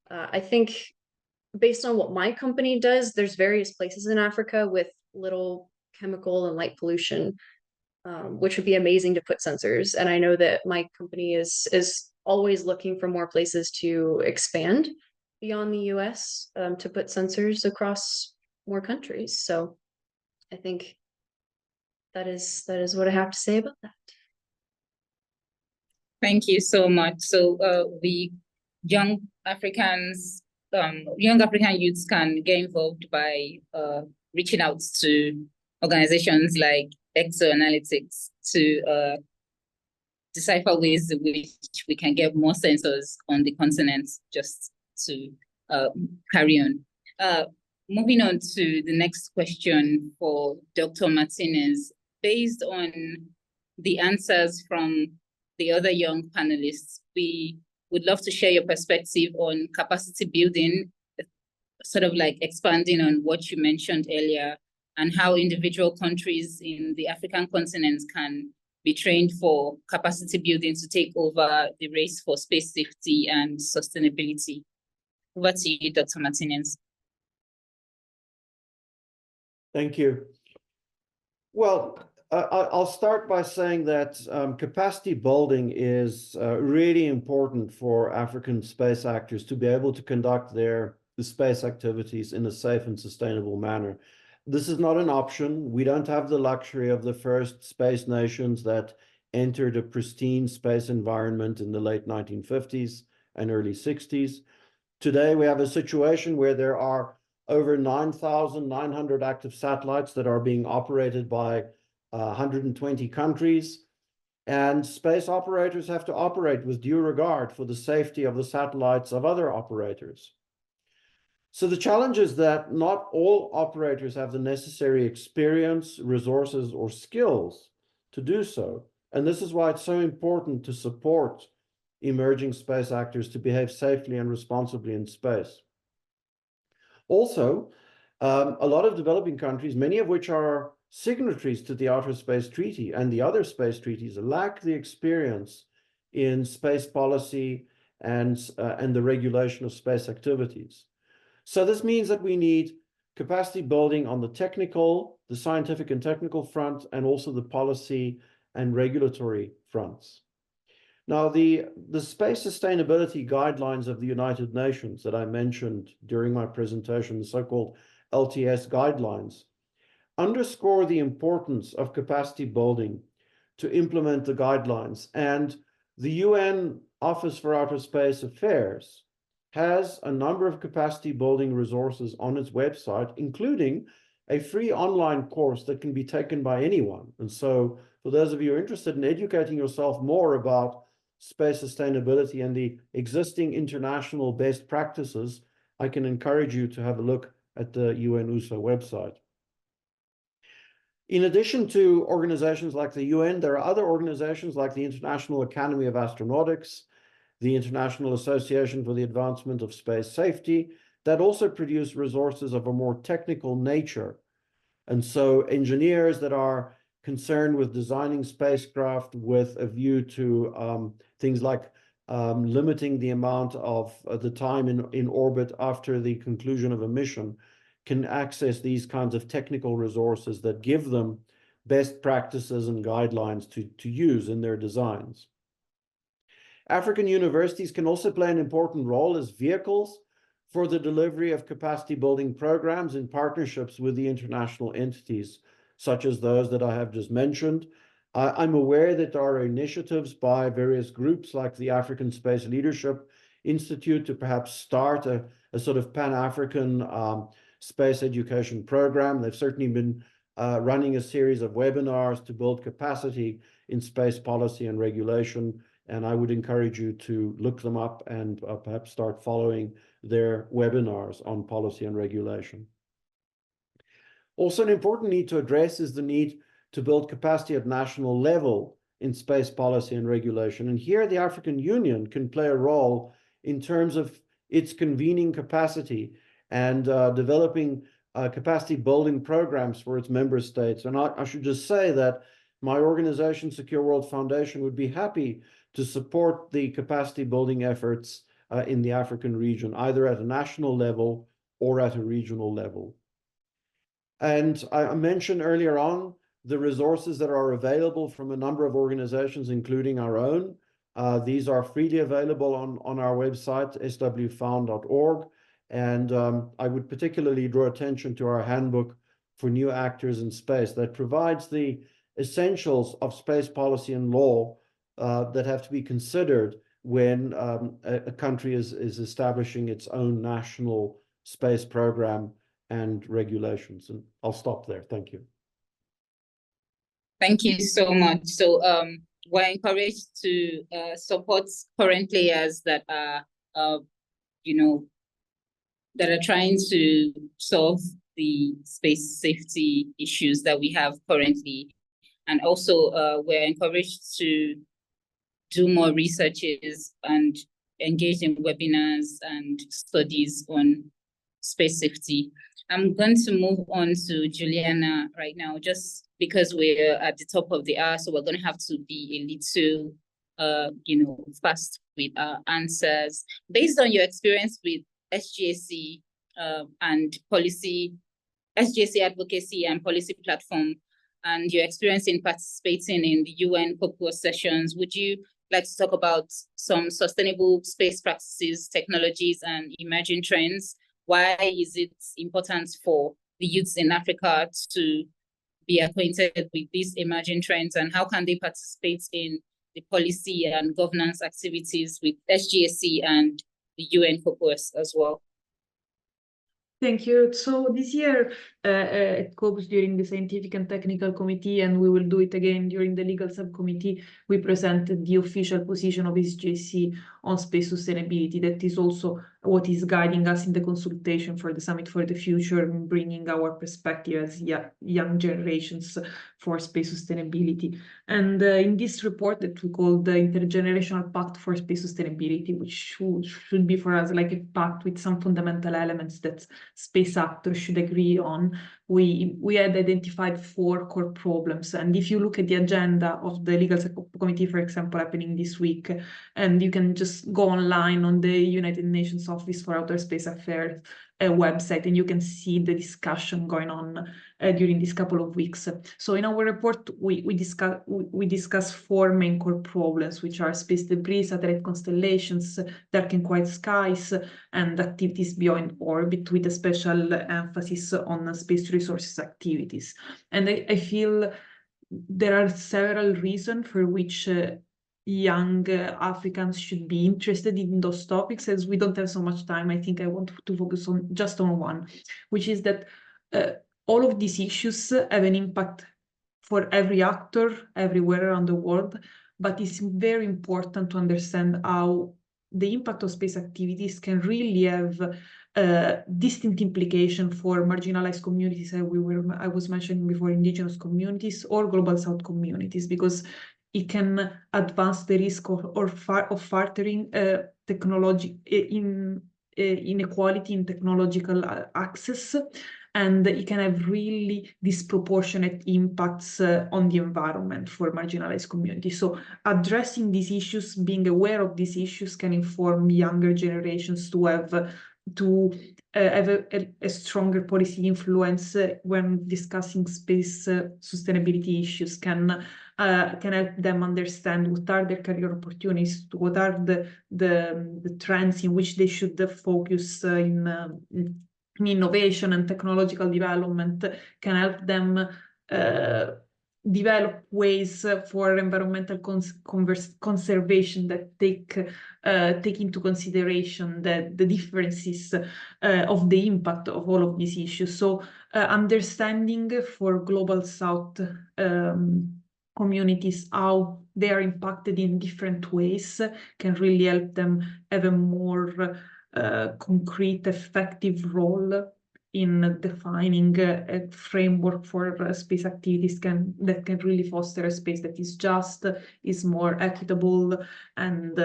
I think based on what my company does, there's various places in Africa with little chemical and light pollution, which would be amazing to put sensors. And I know that my company is always looking for more places to expand beyond the US, to put sensors across more countries. So I think that is what I have to say about that. Thank you so much. So the young African youths can get involved by reaching out to organizations like Exoanalytics to decipher ways in which we can get more sensors on the continent, just to carry on. Moving on to the next question for Dr. Martinez. Based on the answers from the other young panelists, we would love to share your perspective on capacity building, sort of like expanding on what you mentioned earlier, and how individual countries in the African continent can be trained for capacity building to take over the race for space safety and sustainability. Over to you, Dr. Martinez. Thank you. Well, I'll start by saying that capacity building is really important for African space actors to be able to conduct the space activities in a safe and sustainable manner. This is not an option. We don't have the luxury of the first space nations that entered a pristine space environment in the late 1950s and early 60s. Today, we have a situation where there are over 9,900 active satellites that are being operated by 120 countries, and space operators have to operate with due regard for the safety of the satellites of other operators. So the challenge is that not all operators have the necessary experience, resources, or skills to do so. And this is why it's so important to support emerging space actors to behave safely and responsibly in space. Also, a lot of developing countries, many of which are signatories to the Outer Space Treaty and the other space treaties, lack the experience in space policy and the regulation of space activities. So this means that we need capacity building on the scientific and technical front, and also the policy and regulatory fronts. Now, the space sustainability guidelines of the United Nations that I mentioned during my presentation, the so-called LTS guidelines, underscore the importance of capacity building to implement the guidelines. And the UN Office for Outer Space Affairs has a number of capacity building resources on its website, including a free online course that can be taken by anyone. And so for those of you interested in educating yourself more about space sustainability and the existing international best practices, I can encourage you to have a look at the UN-USA website. In addition to organizations like the UN, there are other organizations like the International Academy of Astronautics, the International Association for the Advancement of Space Safety, that also produce resources of a more technical nature. And so engineers that are concerned with designing spacecraft with a view to things like limiting the amount of the time in orbit after the conclusion of a mission can access these kinds of technical resources that give them best practices and guidelines to use in their designs. African universities can also play an important role as vehicles for the delivery of capacity building programs in partnerships with the international entities, such as those that I have just mentioned. I'm aware that there are initiatives by various groups like the African Space Leadership Institute to perhaps start a sort of Pan-African space education program. They've certainly been running a series of webinars to build capacity in space policy and regulation. And I would encourage you to look them up and perhaps start following their webinars on policy and regulation. Also, an important need to address is the need to build capacity at national level in space policy and regulation. And here the African Union can play a role in terms of its convening capacity and developing capacity building programs for its member states. And I should just say that my organization, Secure World Foundation, would be happy to support the capacity building efforts in the African region, either at a national level or at a regional level. And I mentioned earlier on the resources that are available from a number of organizations, including our own. These are freely available on our website, swfound.org. And I would particularly draw attention to our handbook for new actors in space that provides the essentials of space policy and law that have to be considered when a country is establishing its own national space program and regulations. And I'll stop there. Thank you. Thank you so much. So we're encouraged to support current players that are, that are trying to solve the space safety issues that we have currently. And also we're encouraged to do more researches and engage in webinars and studies on space safety. I'm going to move on to Juliana right now, just because we're at the top of the hour, so we're going to have to be a little, fast with our answers. Based on your experience with SGAC and policy, SGAC advocacy and policy platform, and your experience in participating in the UN COPUOS sessions, would you like to talk about some sustainable space practices, technologies, and emerging trends? Why is it important for the youths in Africa to be acquainted with these emerging trends, and how can they participate in the policy and governance activities with SGAC and the UN COPUOS as well? Thank you. So this year at COPUOS, during the Scientific and Technical Committee, and we will do it again during the Legal Subcommittee, we presented the official position of SGAC on space sustainability. That is also what is guiding us in the consultation for the Summit for the Future, and bringing our perspective as young generations for space sustainability. And in this report that we call the Intergenerational Pact for Space Sustainability, which should be for us like a pact with some fundamental elements that space actors should agree on, we had identified 4 core problems. And if you look at the agenda of the Legal Committee, for example, happening this week, and you can just go online on the United Nations Office for Outer Space Affairs website, and you can see the discussion going on during this couple of weeks. So in our report, we discuss 4 main core problems, which are space debris, satellite constellations, dark and quiet skies, and activities beyond orbit, with a special emphasis on space resources activities. And I feel there are several reasons for which young Africans should be interested in those topics. As we don't have so much time, I think I want to focus on just on one, which is that all of these issues have an impact for every actor everywhere around the world, but it's very important to understand how the impact of space activities can really have distinct implication for marginalized communities. I was mentioning before, indigenous communities or global south communities, because it can advance the risk of furthering inequality in technological access, and it can have really disproportionate impacts on the environment for marginalized communities. So addressing these issues, being aware of these issues, can inform younger generations to have a stronger policy influence when discussing space sustainability issues, can help them understand what are their career opportunities, what are the trends in which they should focus in innovation and technological development, can help them develop ways for environmental conservation that take into consideration the differences of the impact of all of these issues. So understanding for Global South communities how they are impacted in different ways can really help them have a more concrete, effective role in defining a framework for space activities that can really foster a space that is just, is more equitable, and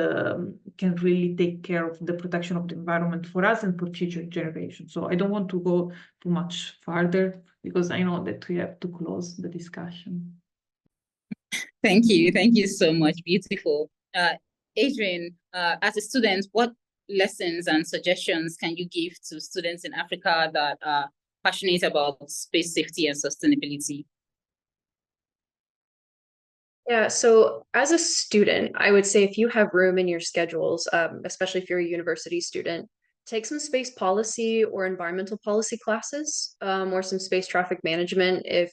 can really take care of the protection of the environment for us and for future generations. So I don't want to go too much farther because I know that we have to close the discussion. Thank you so much. Beautiful. Adrian, as a student, what lessons and suggestions can you give to students in Africa that are passionate about space safety and sustainability? Yeah, so as a student, I would say if you have room in your schedules, especially if you're a university student, take some space policy or environmental policy classes, or some space traffic management if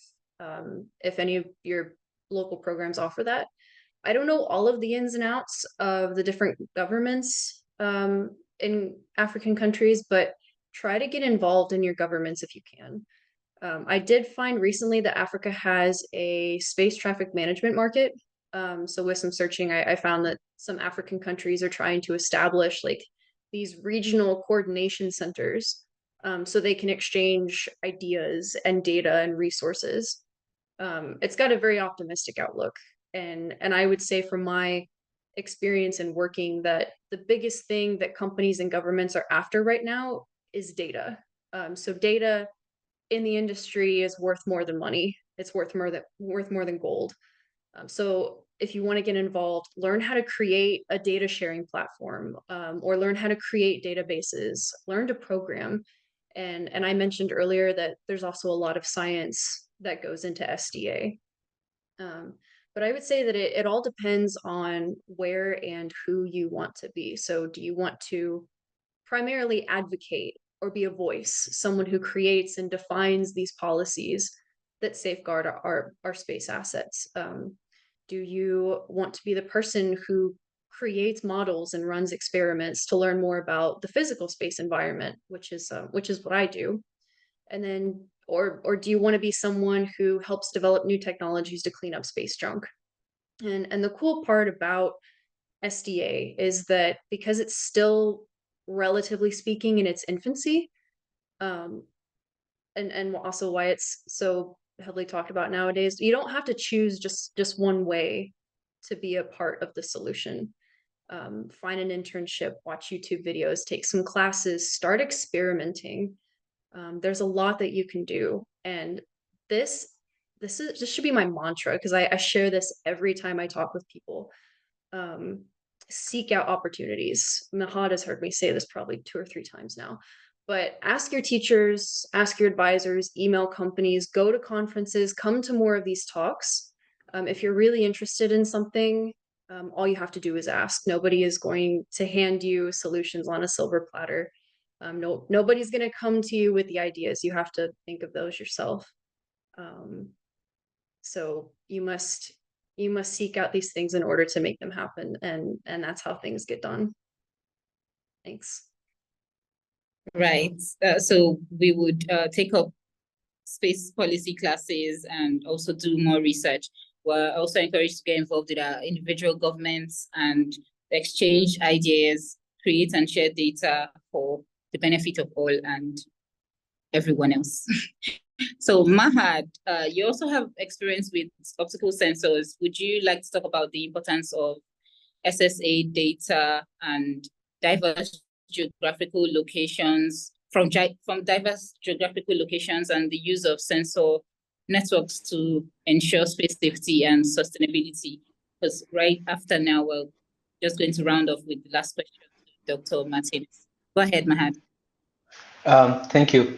any of your local programs offer that. I don't know all of the ins and outs of the different governments in African countries, but try to get involved in your governments if you can. I did find recently that Africa has a space traffic management market. So with some searching, I found that some African countries are trying to establish like these regional coordination centers, so they can exchange ideas and data and resources. It's got a very optimistic outlook. And I would say from my experience in working that the biggest thing that companies and governments are after right now is data. So data in the industry is worth more than money. It's worth more than gold. So if you want to get involved, learn how to create a data sharing platform, or learn how to create databases, learn to program. And I mentioned earlier that there's also a lot of science that goes into SDA. But I would say that it all depends on where and who you want to be. So do you want to primarily advocate or be a voice, someone who creates and defines these policies that safeguard our space assets? Do you want to be the person who creates models and runs experiments to learn more about the physical space environment, which is what I do? And then, or do you want to be someone who helps develop new technologies to clean up space junk? And the cool part about SDA is that because it's still relatively speaking in its infancy, and also why it's so heavily talked about nowadays, you don't have to choose just one way to be a part of the solution. Find an internship, watch YouTube videos, take some classes, start experimenting. There's a lot that you can do, and this should be my mantra because I share this every time I talk with people. Seek out opportunities. Mahad has heard me say this probably 2 or 3 times now, but ask your teachers, ask your advisors, email companies, go to conferences, come to more of these talks. If you're really interested in something, all you have to do is ask. Nobody is going to hand you solutions on a silver platter. Nobody's going to come to you with the ideas. You have to think of those yourself. So you must seek out these things in order to make them happen, and that's how things get done. Thanks. Right. So we would take up space policy classes and also do more research. We're also encouraged to get involved with our individual governments and exchange ideas, create and share data for the benefit of all and everyone else. So Mahad, you also have experience with optical sensors. Would you like to talk about the importance of SSA data and diverse geographical locations, from diverse geographical locations, and the use of sensor networks to ensure space safety and sustainability? Because right after now, we're just going to round off with the last question to Dr. Martinez. Go ahead, Mahad. Thank you.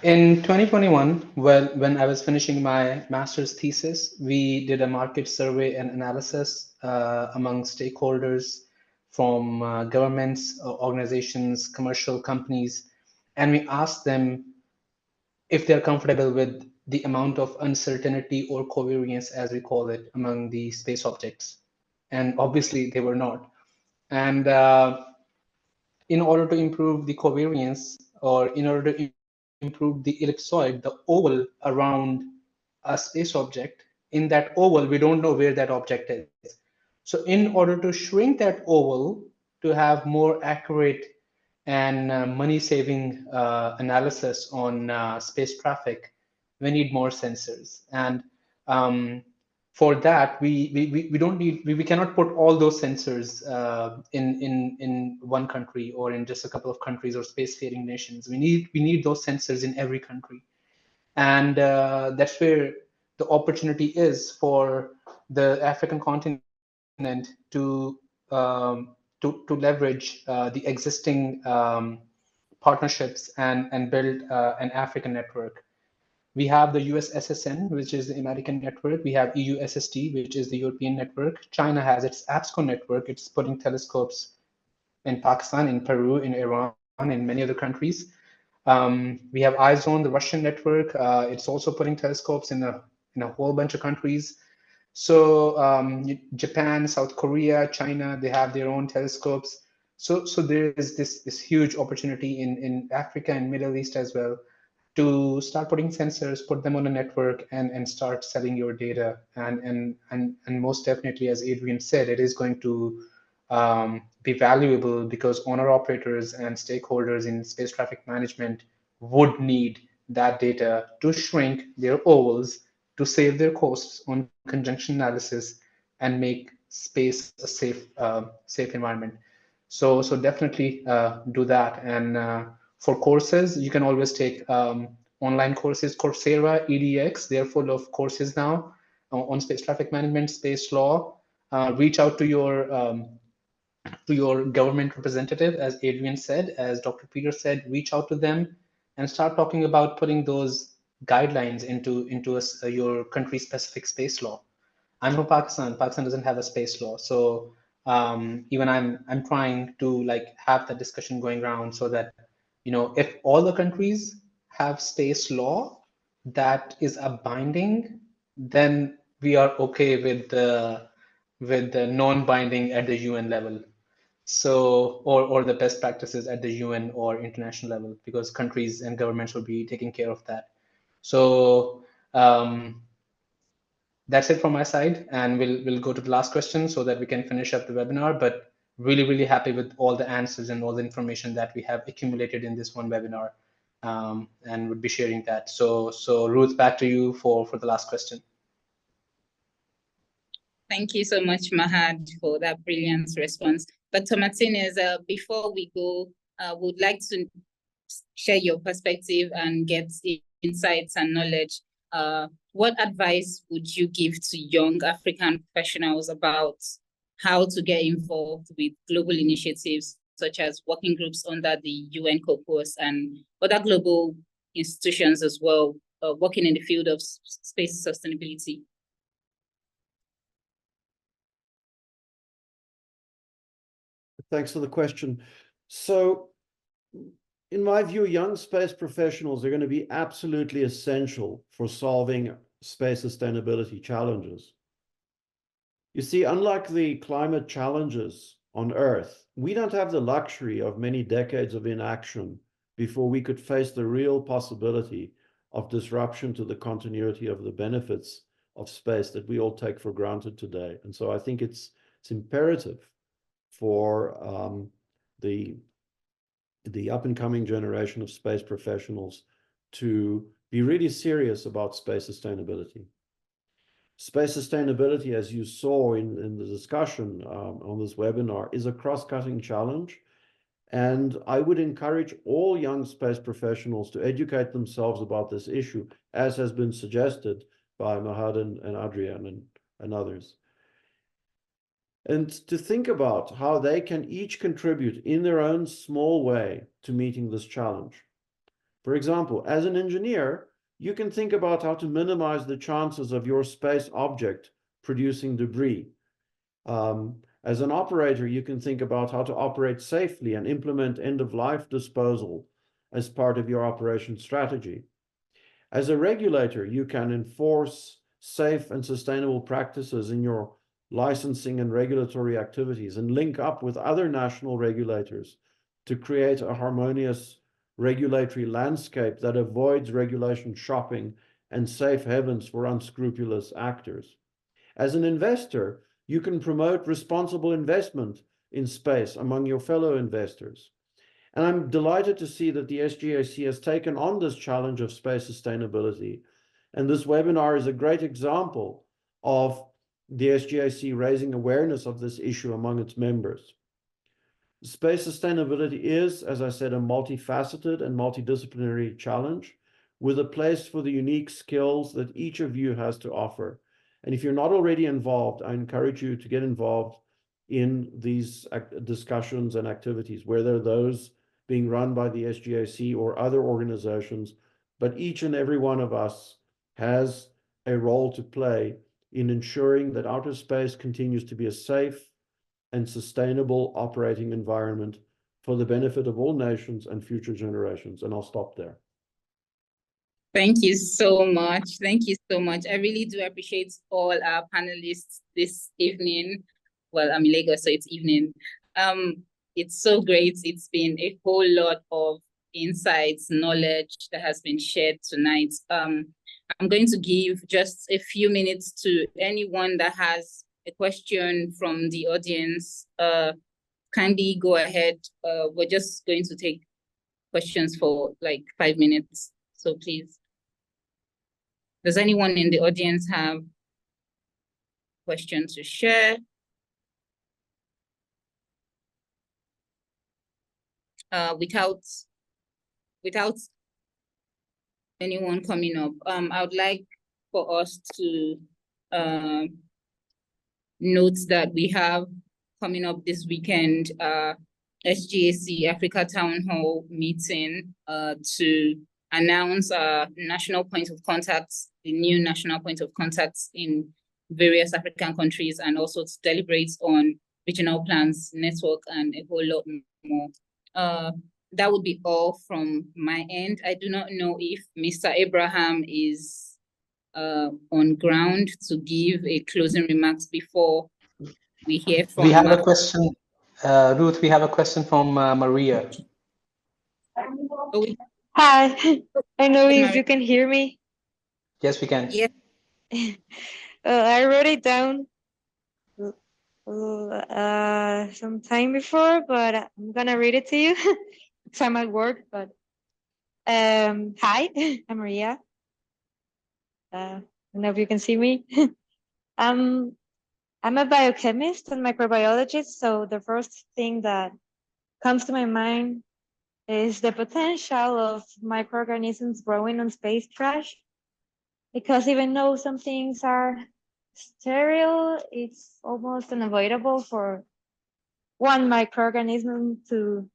In 2021, when I was finishing my master's thesis, we did a market survey and analysis among stakeholders from governments, organizations, commercial companies, and we asked them if they're comfortable with the amount of uncertainty or covariance, as we call it, among the space objects. And obviously they were not. And in order to improve the covariance, or in order to improve the ellipsoid, the oval around a space object, in that oval, we don't know where that object is. So in order to shrink that oval to have more accurate and money-saving analysis on space traffic, we need more sensors. And for that, we don't need, we cannot put all those sensors in one country or in just a couple of countries or spacefaring nations. We need those sensors in every country. And that's where the opportunity is for the African continent to to leverage the existing partnerships and build an African network. We have the US SSN, which is the American network. We have EU SST, which is the European network. China has its APSCO network. It's putting telescopes in Pakistan, in Peru, in Iran, in many other countries. We have iZone, the Russian network. It's also putting telescopes in a whole bunch of countries. So Japan, South Korea, China, they have their own telescopes. So there is this huge opportunity in Africa and Middle East as well, to start putting sensors, put them on a network, and start selling your data. And most definitely, as Adrian said, it is going to be valuable, because owner operators and stakeholders in space traffic management would need that data to shrink their ovals, to save their costs on conjunction analysis, and make space a safe environment. So definitely do that. And for courses, you can always take online courses. Coursera, EDX, they're full of courses now on space traffic management, space law. Reach out to your government representative, as Adrian said, as Dr. Peter said, reach out to them and start talking about putting those guidelines into your country-specific space law. I'm from Pakistan. Pakistan doesn't have a space law, so even I'm trying to have that discussion going around, so that if all the countries have space law that is a binding, then we are okay with the non-binding at the UN level. So, or the best practices at the UN or international level, because countries and governments will be taking care of that. So that's it from my side, and we'll go to the last question so that we can finish up the webinar. But really happy with all the answers and all the information that we have accumulated in this one webinar, and would be sharing that. So Ruth, back to you for the last question. Thank you so much, Mahad, for that brilliant response. Dr. Martinez, before we go, would like to share your perspective and get insights and knowledge. What advice would you give to young African professionals about how to get involved with global initiatives, such as working groups under the UN COPUOS and other global institutions as well, working in the field of space sustainability? Thanks for the question. So in my view, young space professionals are going to be absolutely essential for solving space sustainability challenges. You see, unlike the climate challenges on Earth, we don't have the luxury of many decades of inaction before we could face the real possibility of disruption to the continuity of the benefits of space that we all take for granted today. And so I think it's imperative for the up-and-coming generation of space professionals to be really serious about space sustainability. Space sustainability, as you saw in the discussion on this webinar, is a cross-cutting challenge. And I would encourage all young space professionals to educate themselves about this issue, as has been suggested by Mahad and Adrian and others. And to think about how they can each contribute in their own small way to meeting this challenge. For example, as an engineer, you can think about how to minimize the chances of your space object producing debris. As an operator, you can think about how to operate safely and implement end-of-life disposal as part of your operation strategy. As a regulator, you can enforce safe and sustainable practices in your licensing and regulatory activities and link up with other national regulators to create a harmonious regulatory landscape that avoids regulation shopping and safe havens for unscrupulous actors. As an investor, you can promote responsible investment in space among your fellow investors. And I'm delighted to see that the SGAC has taken on this challenge of space sustainability. And this webinar is a great example of the SGAC raising awareness of this issue among its members. Space sustainability is, as I said, a multifaceted and multidisciplinary challenge with a place for the unique skills that each of you has to offer. And if you're not already involved, I encourage you to get involved in these discussions and activities, whether those being run by the SGAC or other organizations, but each and every one of us has a role to play in ensuring that outer space continues to be a safe and sustainable operating environment for the benefit of all nations and future generations. And I'll stop there. Thank you so much. Thank you so much. I really do appreciate all our panelists this evening. Well, I'm in Lagos, so it's evening. It's so great. It's been a whole lot of insights, knowledge that has been shared tonight. I'm going to give just a few minutes to anyone that has a question from the audience. Kindly go ahead. We're just going to take questions for like 5 minutes. So please. Does anyone in the audience have questions to share? Without anyone coming up, I would like for us to note that we have coming up this weekend SGAC Africa Town Hall meeting to announce national point of contacts, the new national point of contacts in various African countries, and also to deliberate on regional plans, network, and a whole lot more. That would be all from my end. I do not know if Mr. Abraham is on ground to give a closing remarks before we hear from. We have a question, Ruth. We have a question from Maria. Hi, I know if you can hear me. Yes, we can. Yes. I wrote it down some time before, but I'm gonna read it to you. Because I'm at work, but hi, I'm Maria. I don't know if you can see me. I'm a biochemist and microbiologist, so the first thing that comes to my mind is the potential of microorganisms growing on space trash. Because even though some things are sterile, it's almost unavoidable for one microorganism to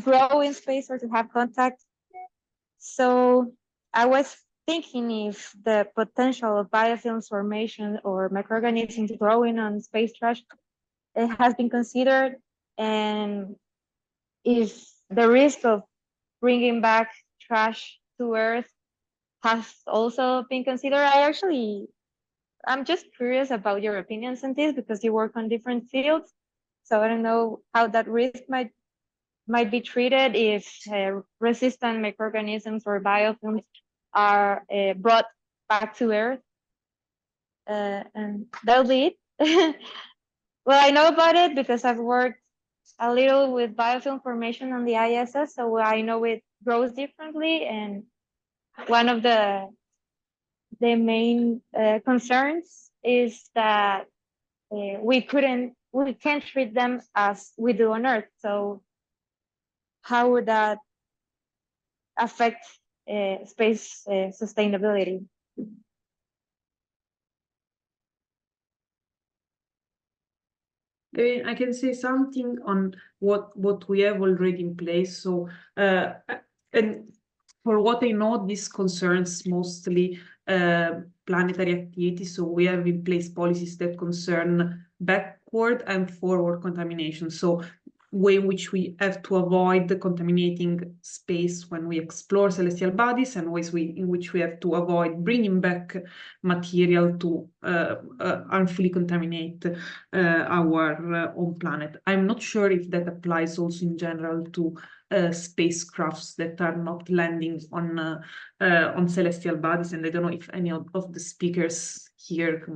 grow in space or to have contact. So I was thinking if the potential of biofilms formation or microorganisms growing on space trash, it has been considered, and if the risk of bringing back trash to Earth has also been considered. I'm just curious about your opinions on this because you work on different fields. So I don't know how that risk might be treated if resistant microorganisms or biofilms are brought back to Earth. And that'll be it. Well, I know about it because I've worked a little with biofilm formation on the ISS, so I know it grows differently. And one of the main concerns is that we can't treat them as we do on Earth. So how would that affect space sustainability? I can say something on what we have already in place. So, and for what I know, this concerns mostly planetary activity. So we have in place policies that concern backward and forward contamination. So way in which we have to avoid contaminating space when we explore celestial bodies, and ways in which we have to avoid bringing back material to harmfully contaminate our own planet. I'm not sure if that applies also in general to spacecrafts that are not landing on celestial bodies, and I don't know if any of the speakers here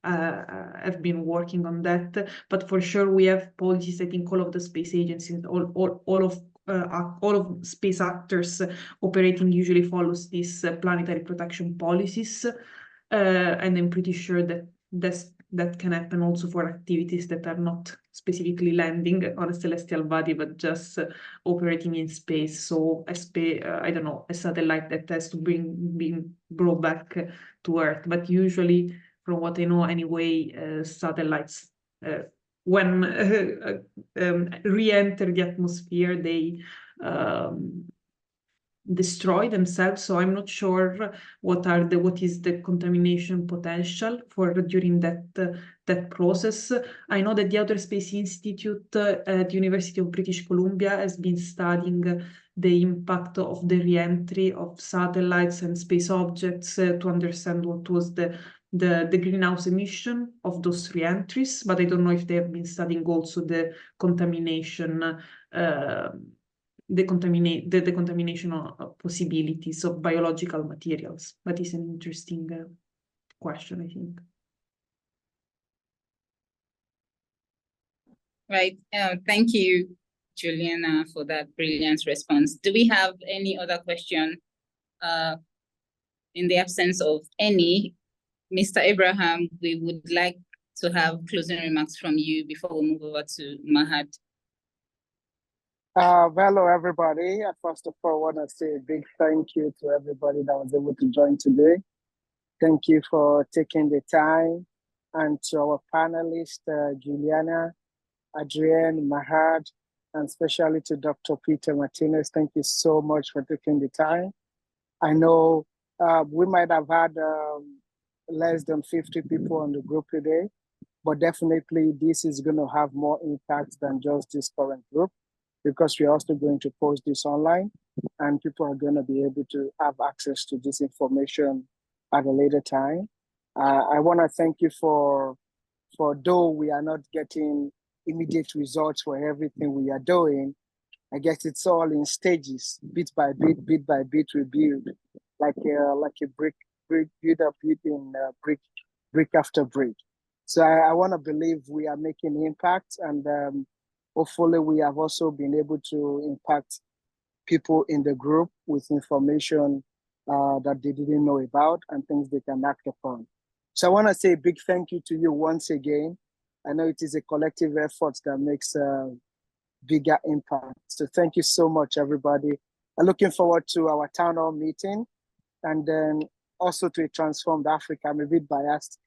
have been working on that, but for sure we have policies. I think all of the space agencies, all of space actors operating usually follows these planetary protection policies, and I'm pretty sure that that can happen also for activities that are not specifically landing on a celestial body, but just operating in space. So I don't know, a satellite that has to being brought back to Earth, but usually, from what I know anyway, satellites, when re-enter the atmosphere, they destroy themselves. So I'm not sure what is the contamination potential for during that process. I know that the Outer Space Institute at the University of British Columbia has been studying the impact of the re-entry of satellites and space objects to understand what was the greenhouse emission of those re-entries, but I don't know if they have been studying also the contamination the contamination possibilities of biological materials. But it's an interesting question, I think. Right. Thank you, Juliana, for that brilliant response. Do we have any other question? In the absence of any, Mr. Abraham, we would like to have closing remarks from you before we move over to Mahad. Hello, everybody. First of all, I want to say a big thank you to everybody that was able to join today. Thank you for taking the time, and to our panelists, Juliana, Adrienne, Mahad, and especially to Dr. Peter Martinez. Thank you so much for taking the time. I know we might have had less than 50 people on the group today, but definitely this is going to have more impact than just this current group, because we're also going to post this online, and people are going to be able to have access to this information at a later time. I want to thank you for though we are not getting immediate results for everything we are doing, I guess it's all in stages, bit by bit we build, like a brick build up in brick after brick. So I want to believe we are making impact, and hopefully we have also been able to impact people in the group with information that they didn't know about and things they can act upon. So I want to say a big thank you to you once again. I know it is a collective effort that makes a bigger impact. So thank you so much, everybody. I'm looking forward to our town hall meeting, and then also to a transformed Africa. I'm a bit biased,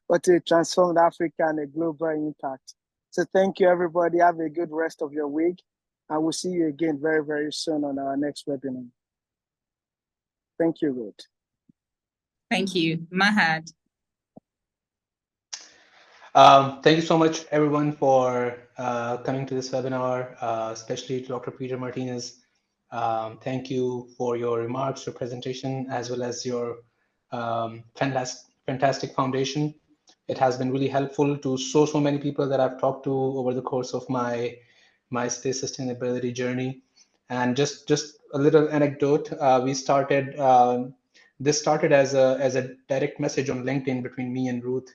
but to a transformed Africa and a global impact. So thank you, everybody. Have a good rest of your week. I will see you again very, very soon on our next webinar. Thank you, Ruth. Thank you. Mahad. Thank you so much, everyone, for coming to this webinar, especially to Dr. Peter Martinez. Thank you for your remarks, your presentation, as well as your fantastic foundation. It has been really helpful to so many people that I've talked to over the course of my space sustainability journey. And just a little anecdote, this started as a direct message on LinkedIn between me and Ruth,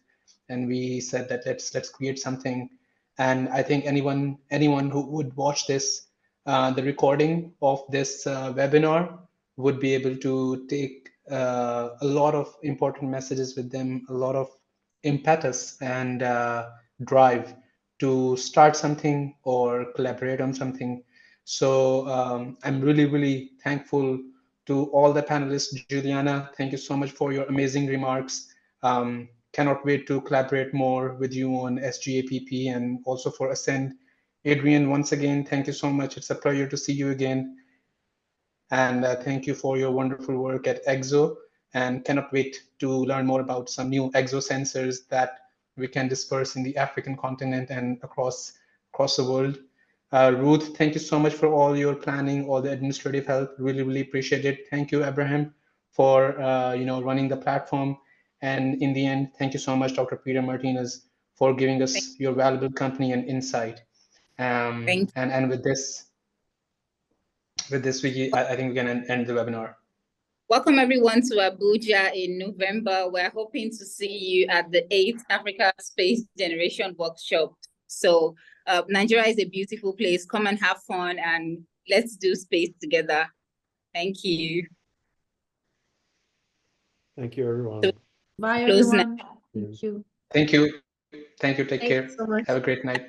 and we said that let's create something. And I think anyone who would watch this, the recording of this webinar, would be able to take a lot of important messages with them, a lot of impetus and drive to start something or collaborate on something. So I'm really thankful to all the panelists. Juliana, thank you so much for your amazing remarks. Cannot wait to collaborate more with you on SGAPP and also for Ascend. Adrian, once again, thank you so much. It's a pleasure to see you again. And thank you for your wonderful work at EXO, and cannot wait to learn more about some new EXO sensors that we can disperse in the African continent and across the world. Ruth, thank you so much for all your planning, all the administrative help. Really, really appreciate it. Thank you, Abraham, for running the platform. And in the end, thank you so much, Dr. Peter Martinez, for giving us your valuable company and insight. And with this, I think we can end the webinar. Welcome everyone to Abuja in November. We're hoping to see you at the 8th Africa Space Generation Workshop. So Nigeria is a beautiful place. Come and have fun and let's do space together. Thank you. Thank you, everyone. So, Bye, close everyone. Thank you. Thank you. Thank you. Take Thank you care. so much. Have a great night.